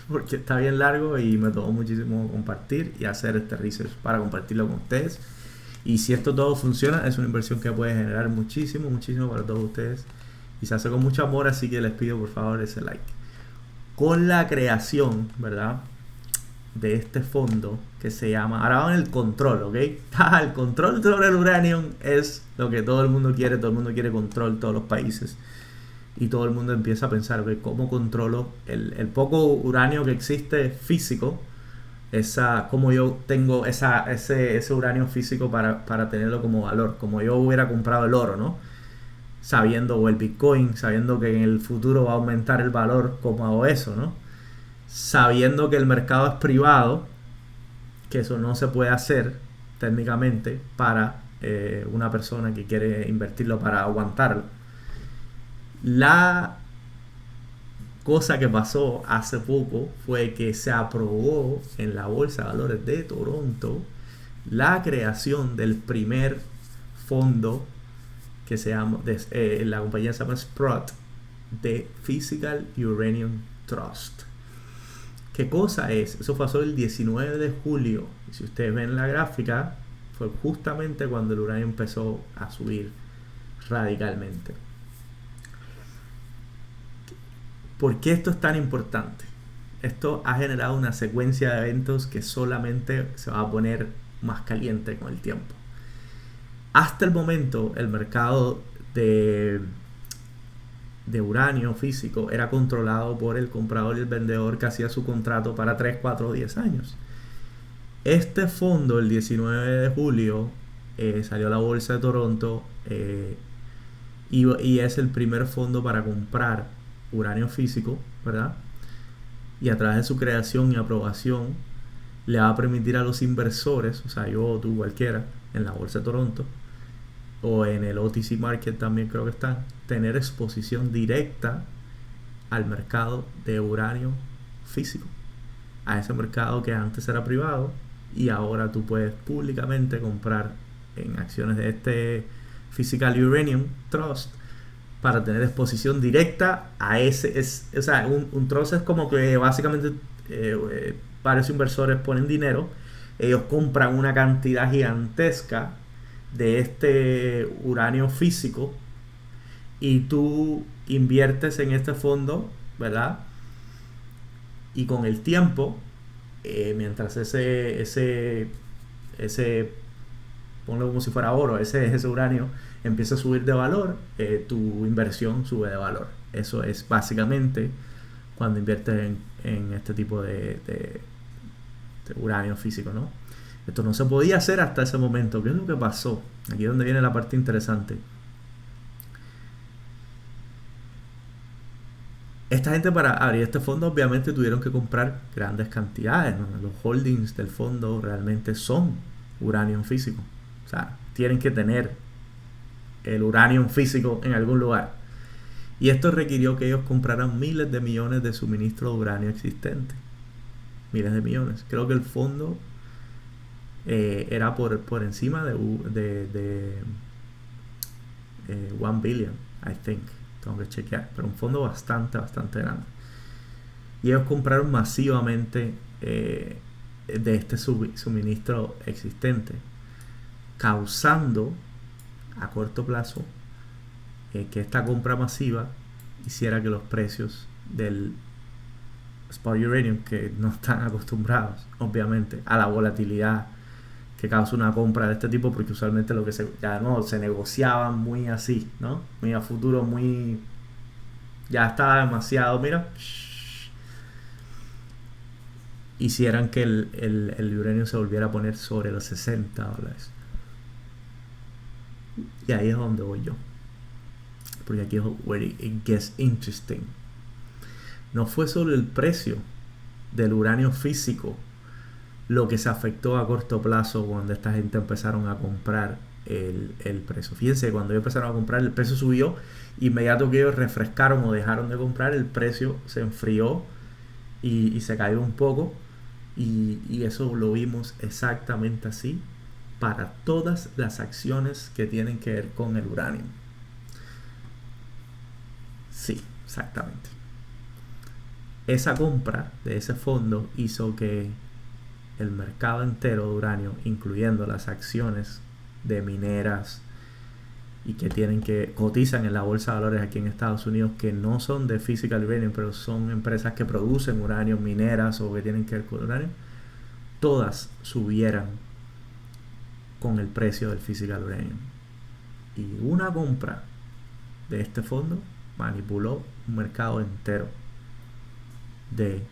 porque está bien largo y me tomó muchísimo compartir y hacer este research para compartirlo con ustedes. Y si esto todo funciona, es una inversión que puede generar muchísimo para todos ustedes, y se hace con mucho amor, así que les pido por favor ese like. Con la creación, ¿verdad?, de este fondo que se llama, ahora van el control, ¿ok? El control sobre el uranium es lo que todo el mundo quiere control, todos los países, y todo el mundo empieza a pensar, ¿ve?, ¿cómo controlo el poco uranio que existe físico? Cómo yo tengo ese uranio físico para tenerlo como valor, como yo hubiera comprado el oro, ¿no? Sabiendo, o el Bitcoin, sabiendo que en el futuro va a aumentar el valor, ¿cómo hago eso, no? Sabiendo que el mercado es privado, que eso no se puede hacer técnicamente para una persona que quiere invertirlo para aguantarlo. La cosa que pasó hace poco fue que se aprobó en la Bolsa de Valores de Toronto la creación del primer fondo que se llama, la compañía se llama Sprott, de Physical Uranium Trust. ¿Qué cosa es? Eso pasó el 19 de julio. Y si ustedes ven la gráfica, fue justamente cuando el uranio empezó a subir radicalmente. ¿Por qué esto es tan importante? Esto ha generado una secuencia de eventos que solamente se va a poner más caliente con el tiempo. Hasta el momento, el mercado de uranio físico era controlado por el comprador y el vendedor que hacía su contrato para 3, 4 o 10 años. Este fondo, el 19 de julio, salió a la Bolsa de Toronto, y es el primer fondo para comprar uranio físico, ¿verdad? Y a través de su creación y aprobación le va a permitir a los inversores, o sea, yo, tú, cualquiera, en la Bolsa de Toronto o en el OTC Market también creo que están, tener exposición directa al mercado de uranio físico, a ese mercado que antes era privado, y ahora tú puedes públicamente comprar en acciones de este Physical Uranium Trust para tener exposición directa a ese. O sea, un trust es como que básicamente varios inversores ponen dinero, ellos compran una cantidad gigantesca de este uranio físico y tú inviertes en este fondo, ¿verdad? Y con el tiempo, mientras ese ponlo como si fuera oro, ese uranio empieza a subir de valor, tu inversión sube de valor. Eso es básicamente cuando inviertes en este tipo de uranio físico, ¿no? Esto no se podía hacer hasta ese momento. ¿Qué es lo que pasó? Aquí es donde viene la parte interesante. Esta gente, para abrir este fondo, obviamente tuvieron que comprar grandes cantidades, ¿no? Los holdings del fondo realmente son uranio físico. O sea, tienen que tener el uranio físico en algún lugar. Y esto requirió que ellos compraran miles de millones de suministros de uranio existentes. Miles de millones. Creo que el fondo era por encima de 1 billion, I think. Tengo que chequear. Pero un fondo bastante grande. Y ellos compraron masivamente de este suministro existente, causando a corto plazo que esta compra masiva hiciera que los precios del spot uranium, que no están acostumbrados obviamente a la volatilidad que causa una compra de este tipo, porque usualmente lo que se negociaban muy así, ¿no? Muy a futuro, muy, ya estaba demasiado, mira, hicieran que el uranio se volviera a poner sobre los $60. Y ahí es donde voy yo, porque aquí es where it gets interesting. No fue solo el precio del uranio físico lo que se afectó a corto plazo cuando esta gente empezaron a comprar el precio. Fíjense, cuando ellos empezaron a comprar, el precio subió. Inmediato que ellos refrescaron o dejaron de comprar, el precio se enfrió y se cayó un poco. Y eso lo vimos exactamente así para todas las acciones que tienen que ver con el uranio. Sí, exactamente. Esa compra de ese fondo hizo que el mercado entero de uranio, incluyendo las acciones de mineras y que cotizan en la bolsa de valores aquí en Estados Unidos, que no son de physical uranium, pero son empresas que producen uranio, mineras o que tienen que ver con uranio, todas subieran con el precio del physical uranium. Y una compra de este fondo manipuló un mercado entero de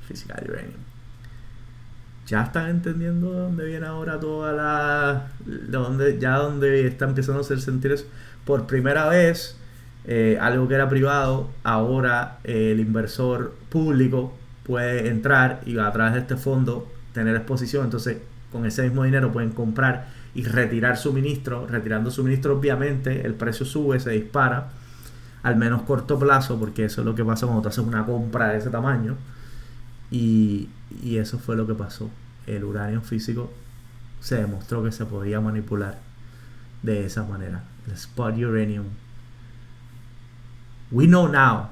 physical uranium. Ya están entendiendo de dónde viene ahora donde está empezando a hacer sentir eso. Por primera vez, algo que era privado, ahora el inversor público puede entrar y a través de este fondo tener exposición. Entonces, con ese mismo dinero pueden comprar y retirar suministro. Retirando suministro, obviamente, el precio sube, se dispara, al menos corto plazo, porque eso es lo que pasa cuando tú haces una compra de ese tamaño. Y eso fue lo que pasó. El uranio físico se demostró que se podía manipular de esa manera. El spot uranium. We know now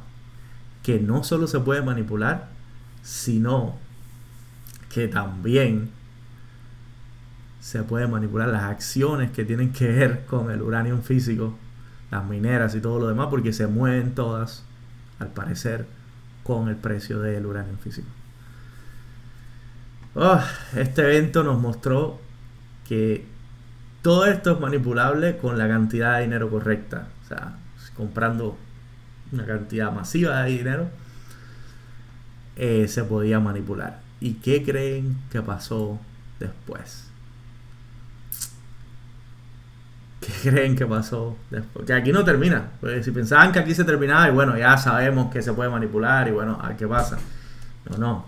que no solo se puede manipular, sino que también se puede manipular las acciones que tienen que ver con el uranio físico, las mineras y todo lo demás, porque se mueven todas, al parecer, con el precio del uranio físico. Este evento nos mostró que todo esto es manipulable con la cantidad de dinero correcta. O sea, comprando una cantidad masiva de dinero, se podía manipular. ¿Y qué creen que pasó después? ¿Qué creen que pasó después? Que aquí no termina. Pues si pensaban que aquí se terminaba y bueno, ya sabemos que se puede manipular y bueno, a ver qué pasa. No.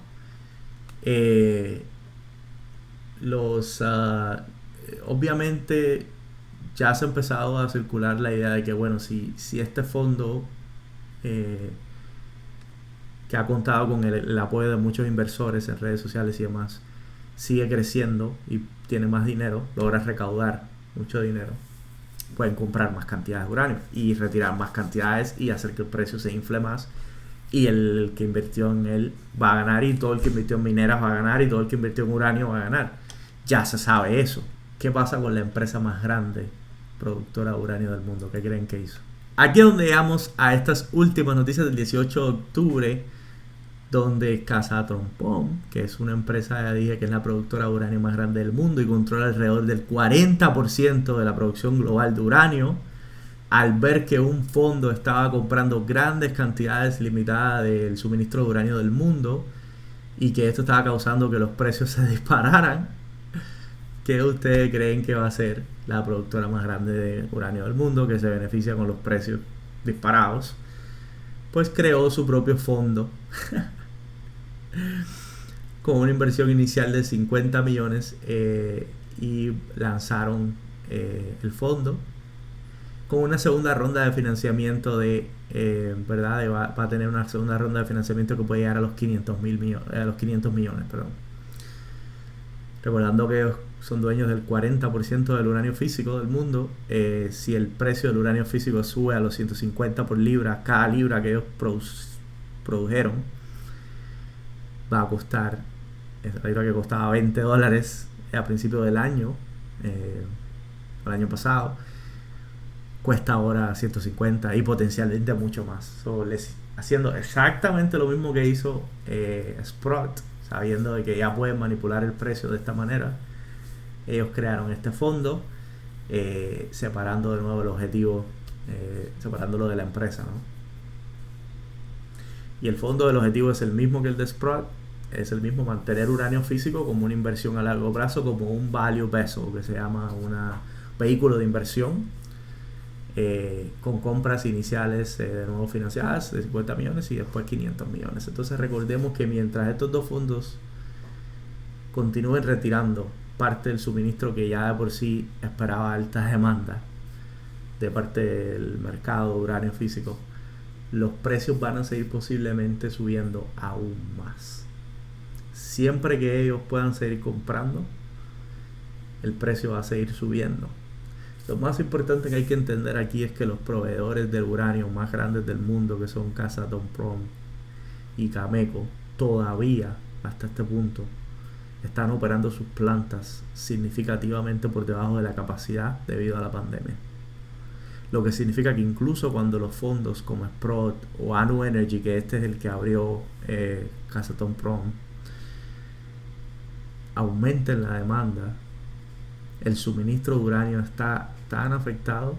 Obviamente ya se ha empezado a circular la idea de que bueno, si este fondo que ha contado con el apoyo de muchos inversores en redes sociales y demás sigue creciendo y tiene más dinero, logra recaudar mucho dinero, pueden comprar más cantidades de uranio y retirar más cantidades y hacer que el precio se infle más y el que invirtió en él va a ganar, y todo el que invirtió en mineras va a ganar, y todo el que invirtió en uranio va a ganar. Ya se sabe eso. ¿Qué pasa con la empresa más grande productora de uranio del mundo? ¿Qué creen que hizo? Aquí es donde llegamos a estas últimas noticias del 18 de octubre, donde Kazatomprom, que es una empresa, ya dije, que es la productora de uranio más grande del mundo y controla alrededor del 40% de la producción global de uranio, al ver que un fondo estaba comprando grandes cantidades limitadas del suministro de uranio del mundo y que esto estaba causando que los precios se dispararan, ¿qué ustedes creen que va a ser la productora más grande de uranio del mundo, que se beneficia con los precios disparados? Pues creó su propio fondo con una inversión inicial de 50 millones y lanzaron el fondo con una segunda ronda de financiamiento ¿verdad? Va a tener una segunda ronda de financiamiento que puede llegar a los 500 millones, perdón. Recordando que son dueños del 40% del uranio físico del mundo. Si el precio del uranio físico sube a los 150 por libra, cada libra que ellos produjeron va a costar, esa libra que costaba $20 a principios del año, el año pasado, cuesta ahora 150 y potencialmente mucho más. Haciendo exactamente lo mismo que hizo Sprott, sabiendo de que ya pueden manipular el precio de esta manera. Ellos crearon este fondo, separando de nuevo el objetivo, separándolo de la empresa, ¿no? Y el fondo del objetivo es el mismo que el de Sprott, es el mismo: mantener uranio físico como una inversión a largo plazo, como un value vessel, que se llama un vehículo de inversión, con compras iniciales de nuevo financiadas de 50 millones y después 500 millones. Entonces recordemos que mientras estos dos fondos continúen retirando parte del suministro que ya de por sí esperaba alta demanda de parte del mercado de uranio físico, los precios van a seguir posiblemente subiendo aún más. Siempre que ellos puedan seguir comprando, el precio va a seguir subiendo. Lo más importante que hay que entender aquí es que los proveedores del uranio más grandes del mundo, que son Kazatomprom y Cameco, todavía hasta este punto están operando sus plantas significativamente por debajo de la capacidad debido a la pandemia. Lo que significa que incluso cuando los fondos como Sprott o Anu Energy, que este es el que abrió Kazatomprom, aumenten la demanda, el suministro de uranio está tan afectado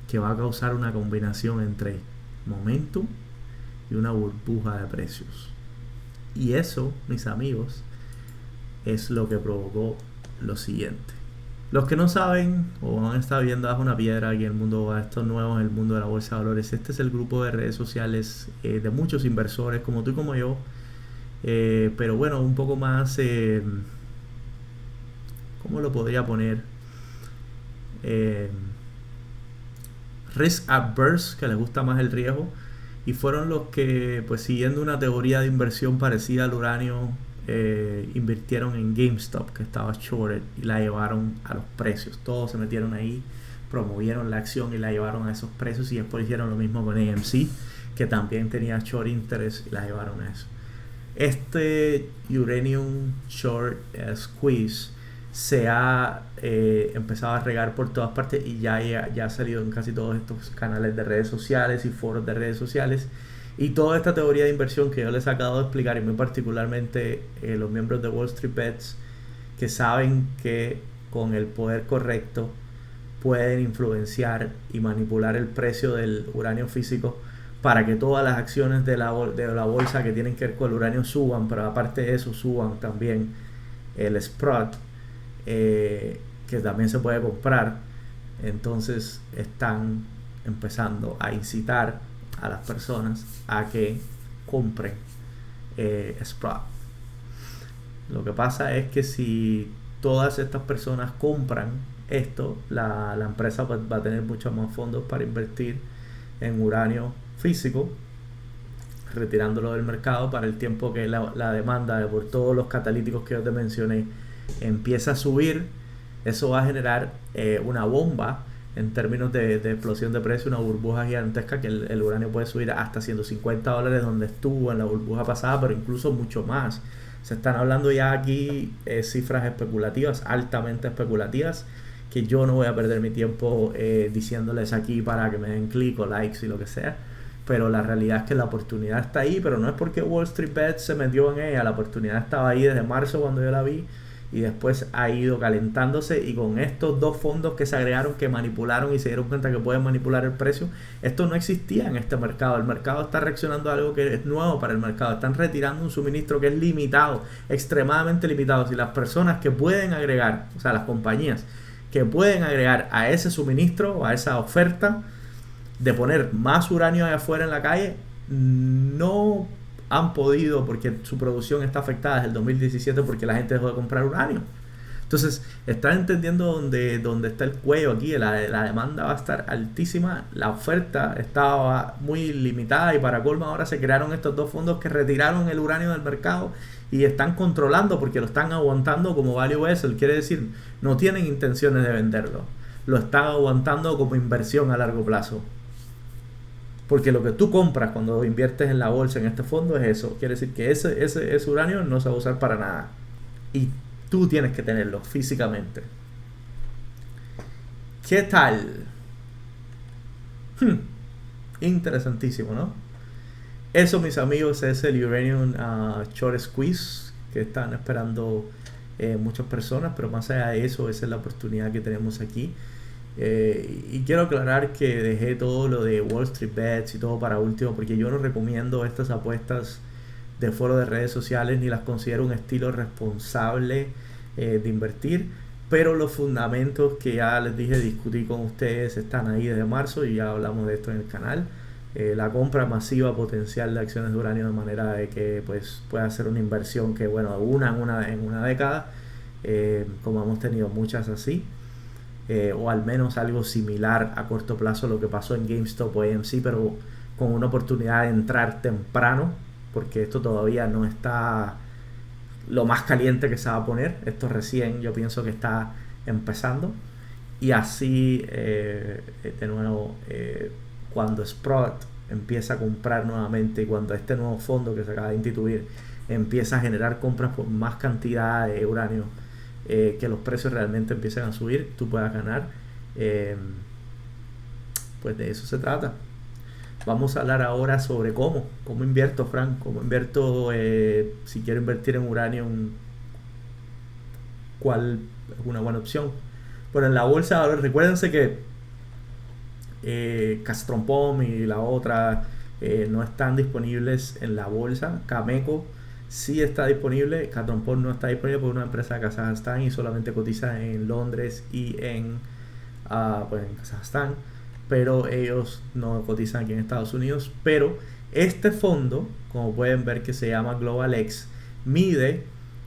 que va a causar una combinación entre momentum y una burbuja de precios. Y eso, mis amigos, es lo que provocó lo siguiente. Los que no saben o han estado viendo bajo una piedra aquí en el mundo, estos nuevos en el mundo de la bolsa de valores, este es el grupo de redes sociales de muchos inversores como tú y como yo, pero bueno, un poco más, ¿cómo lo podría poner? Risk adverse, que les gusta más el riesgo, y fueron los que, pues siguiendo una teoría de inversión parecida al uranio, invirtieron en GameStop, que estaba shorted, y la llevaron a los precios. Todos se metieron ahí, promovieron la acción y la llevaron a esos precios, y después hicieron lo mismo con AMC, que también tenía short interest, y la llevaron a eso. Este uranium short squeeze se ha empezado a regar por todas partes y ya ha salido en casi todos estos canales de redes sociales y foros de redes sociales. Y toda esta teoría de inversión que yo les acabo de explicar, y muy particularmente los miembros de Wall Street Bets, que saben que con el poder correcto pueden influenciar y manipular el precio del uranio físico para que todas las acciones de la bolsa que tienen que ver con el uranio suban, pero aparte de eso suban también el Sprott, que también se puede comprar. Entonces están empezando a incitar a las personas a que compren Sprott. Lo que pasa es que si todas estas personas compran esto, la empresa va a tener muchos más fondos para invertir en uranio físico, retirándolo del mercado para el tiempo que la demanda por todos los catalíticos que yo te mencioné empieza a subir. Eso va a generar una bomba en términos de explosión de precio, una burbuja gigantesca que el uranio puede subir hasta $150 donde estuvo en la burbuja pasada, pero incluso mucho más. Se están hablando ya aquí cifras especulativas, altamente especulativas, que yo no voy a perder mi tiempo diciéndoles aquí para que me den clic o likes y lo que sea. Pero la realidad es que la oportunidad está ahí, pero no es porque Wall Street Bets se metió en ella, la oportunidad estaba ahí desde marzo cuando yo la vi y después ha ido calentándose, y con estos dos fondos que se agregaron, que manipularon y se dieron cuenta que pueden manipular el precio, esto no existía en este mercado. El mercado está reaccionando a algo que es nuevo para el mercado, están retirando un suministro que es limitado, extremadamente limitado. Si las personas que pueden agregar, o sea las compañías que pueden agregar a ese suministro o a esa oferta de poner más uranio allá afuera en la calle, no han podido, porque su producción está afectada desde el 2017 porque la gente dejó de comprar uranio. Entonces, están entendiendo dónde está el cuello aquí. La demanda va a estar altísima, la oferta estaba muy limitada, y para colmo ahora se crearon estos dos fondos que retiraron el uranio del mercado y están controlando porque lo están aguantando como value vessel. Quiere decir, no tienen intenciones de venderlo, lo están aguantando como inversión a largo plazo. Porque lo que tú compras cuando inviertes en la bolsa, en este fondo, es eso. Quiere decir que ese uranio no se va a usar para nada. Y tú tienes que tenerlo físicamente. ¿Qué tal? Interesantísimo, ¿no? Eso, mis amigos, es el Uranium Short Squeeze que están esperando muchas personas. Pero más allá de eso, esa es la oportunidad que tenemos aquí. Y quiero aclarar que dejé todo lo de Wall Street Bets y todo para último, porque yo no recomiendo estas apuestas de foro de redes sociales, ni las considero un estilo responsable de invertir. Pero los fundamentos que ya les dije, discutí con ustedes, están ahí desde marzo y ya hablamos de esto en el canal. La compra masiva potencial de acciones de uranio, de manera de que pues pueda ser una inversión que, bueno, en una década, como hemos tenido muchas así. O al menos algo similar a corto plazo, lo que pasó en GameStop o AMC, pero con una oportunidad de entrar temprano, porque esto todavía no está lo más caliente que se va a poner. Esto recién, yo pienso que está empezando. Y así, de nuevo, cuando Sprott empieza a comprar nuevamente, y cuando este nuevo fondo que se acaba de instituir empieza a generar compras por más cantidad de uranio, que los precios realmente empiecen a subir, tú puedas ganar. Pues de eso se trata. Vamos a hablar ahora sobre cómo invierto, Frank, cómo invierto, si quiero invertir en uranio, cuál es una buena opción. Bueno, en la bolsa, recuérdense que Kazatomprom y la otra no están disponibles en la bolsa. Cameco sí está disponible, Kazatomprom no está disponible por una empresa de Kazajstán y solamente cotiza en Londres y en Kazajstán, pero ellos no cotizan aquí en Estados Unidos. Pero este fondo, como pueden ver, que se llama GlobalX, mide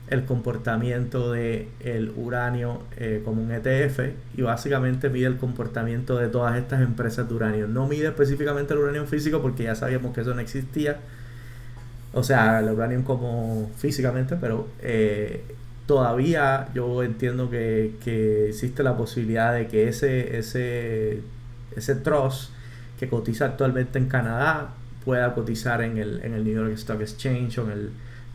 el comportamiento del uranio como un ETF, y básicamente mide el comportamiento de todas estas empresas de uranio. No mide específicamente el uranio físico porque ya sabíamos que eso no existía, o sea, el uranio como físicamente, pero todavía yo entiendo que existe la posibilidad de que ese trust que cotiza actualmente en Canadá pueda cotizar en el New York Stock Exchange o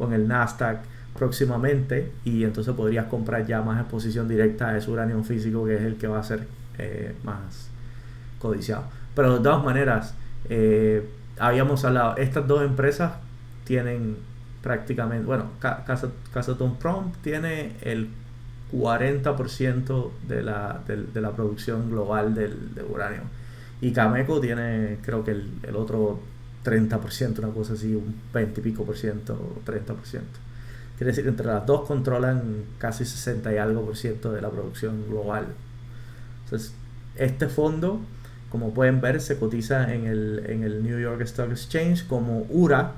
en el Nasdaq próximamente, y entonces podrías comprar ya más exposición directa a ese uranio físico, que es el que va a ser más codiciado. Pero de todas maneras, habíamos hablado, estas dos empresas tienen prácticamente, bueno, Kazatomprom tiene el 40% de la producción global de uranio, y Cameco tiene, creo que el otro 30%, una cosa así, un 20 y pico por ciento, 30%. Quiere decir que entre las dos controlan casi 60 y algo por ciento de la producción global. Entonces, este fondo, como pueden ver, se cotiza en el New York Stock Exchange como URA,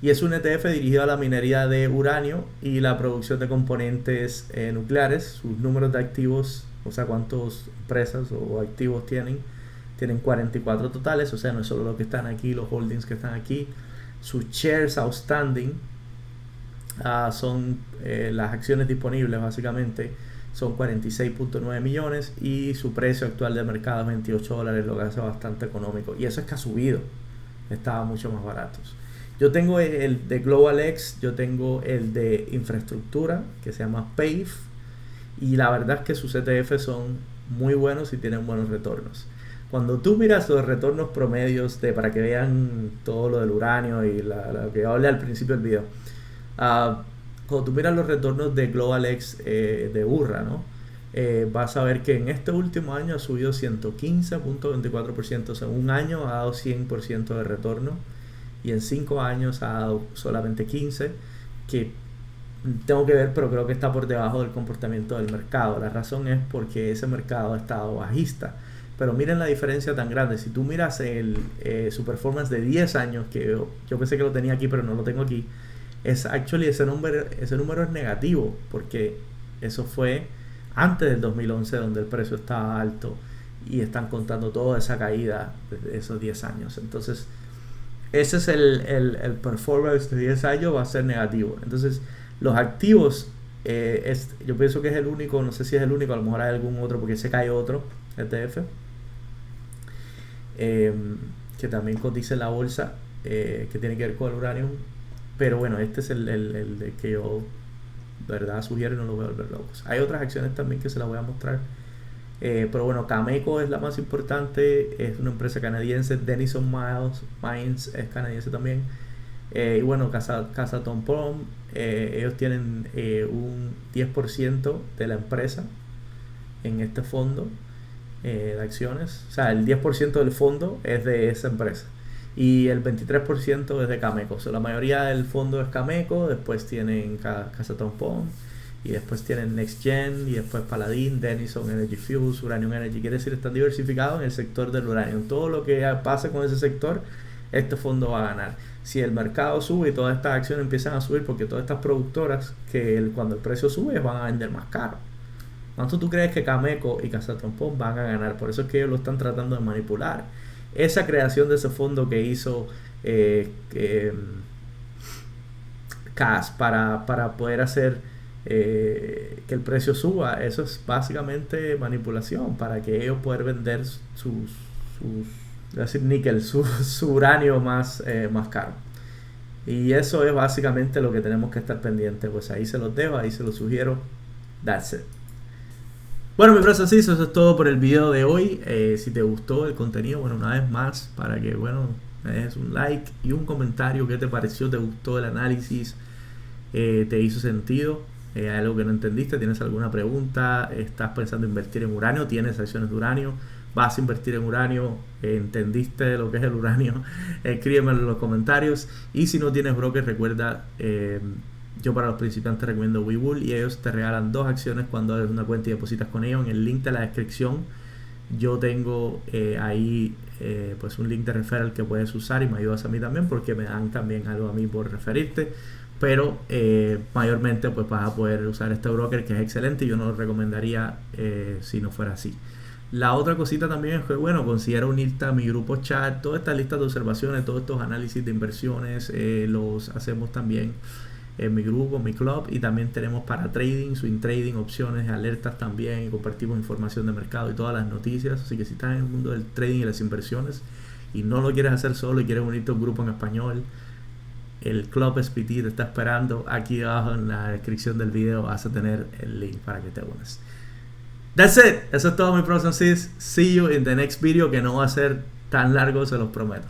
y es un ETF dirigido a la minería de uranio y la producción de componentes nucleares. Sus números de activos, o sea, cuántas empresas o activos tienen 44 totales, o sea, no es solo lo que están aquí, los holdings que están aquí. Sus shares outstanding son las acciones disponibles, básicamente son 46.9 millones y su precio actual de mercado es $28, lo que hace bastante económico. Y eso es que ha subido, estaba mucho más baratos. Yo tengo el de Global X, yo tengo el de infraestructura que se llama PAVE, y la verdad es que sus ETF son muy buenos y tienen buenos retornos. Cuando tú miras los retornos promedios para que vean todo lo del uranio y lo que yo hablé al principio del video, cuando tú miras los retornos de Global X de Urra, ¿no? Vas a ver que en este último año ha subido 115.24%, o sea, en un año ha dado 100% de retorno y en 5 años ha dado solamente 15%, que tengo que ver, pero creo que está por debajo del comportamiento del mercado. La razón es porque ese mercado ha estado bajista. Pero miren la diferencia tan grande. Si tú miras su performance de 10 años, que yo pensé que lo tenía aquí, pero no lo tengo aquí, ese número es negativo, porque eso fue antes del 2011, donde el precio estaba alto, y están contando toda esa caída de esos 10 años. Entonces, ese es el performance de 10 años, va a ser negativo. Entonces, los activos, yo pienso que es el único, no sé si es el único, a lo mejor hay algún otro, porque se cae otro ETF, que también cotiza en la bolsa, que tiene que ver con el uranio. Pero bueno, este es el de que yo, verdad, sugiero y no lo voy a volver locos. Hay otras acciones también que se las voy a mostrar. Pero bueno, Cameco es la más importante, es una empresa canadiense. Denison Mines es canadiense también. Y bueno, Casa Tompom, ellos tienen un 10% de la empresa en este fondo de acciones. O sea, el 10% del fondo es de esa empresa y el 23% es de Cameco. O sea, la mayoría del fondo es Cameco, después tienen Casa Tompom, y después tienen NextGen, y después Paladin, Denison Energy Fuels, Uranium Energy. Quiere decir, están diversificados en el sector del uranio. Todo lo que pase con ese sector, este fondo va a ganar. Si el mercado sube y todas estas acciones empiezan a subir, porque todas estas productoras, cuando el precio sube, van a vender más caro. ¿Cuánto tú crees que Cameco y Casa Tompom van a ganar? Por eso es que ellos lo están tratando de manipular. Esa creación de ese fondo que hizo CAS para poder hacer que el precio suba, eso es básicamente manipulación para que ellos puedan vender decir níquel, su uranio más caro. Y eso es básicamente lo que tenemos que estar pendientes. Pues ahí se los dejo, ahí se los sugiero. That's it. Bueno, mi bros, así, eso es todo por el video de hoy. Si te gustó el contenido, bueno, una vez más, para que, bueno, me dejes un like y un comentario. ¿Qué te pareció? ¿Te gustó el análisis? ¿Te hizo sentido? ¿Hay algo que no entendiste? ¿Tienes alguna pregunta? ¿Estás pensando en invertir en uranio? ¿Tienes acciones de uranio? ¿Vas a invertir en uranio? ¿Entendiste lo que es el uranio? Escríbemelo en los comentarios. Y si no tienes broker, recuerda, yo para los principiantes recomiendo Webull, y ellos te regalan 2 acciones cuando abres una cuenta y depositas con ellos. En el link de la descripción yo tengo ahí pues un link de referral que puedes usar, y me ayudas a mí también, porque me dan también algo a mí por referirte. Pero mayormente pues vas a poder usar este broker, que es excelente, y yo no lo recomendaría si no fuera así. La otra cosita también es que, bueno, considera unirte a mi grupo chat. Todas estas listas de observaciones, todos estos análisis de inversiones los hacemos también en mi grupo, mi club, y también tenemos para trading, swing trading, opciones, alertas también, y compartimos información de mercado y todas las noticias. Así que si estás en el mundo del trading y las inversiones y no lo quieres hacer solo y quieres unirte a un grupo en español, el Club SPT te está esperando. Aquí abajo en la descripción del video vas a tener el link para que te unas. That's it. Eso es todo, mi bros and sis. See you in the next video, que no va a ser tan largo, se los prometo.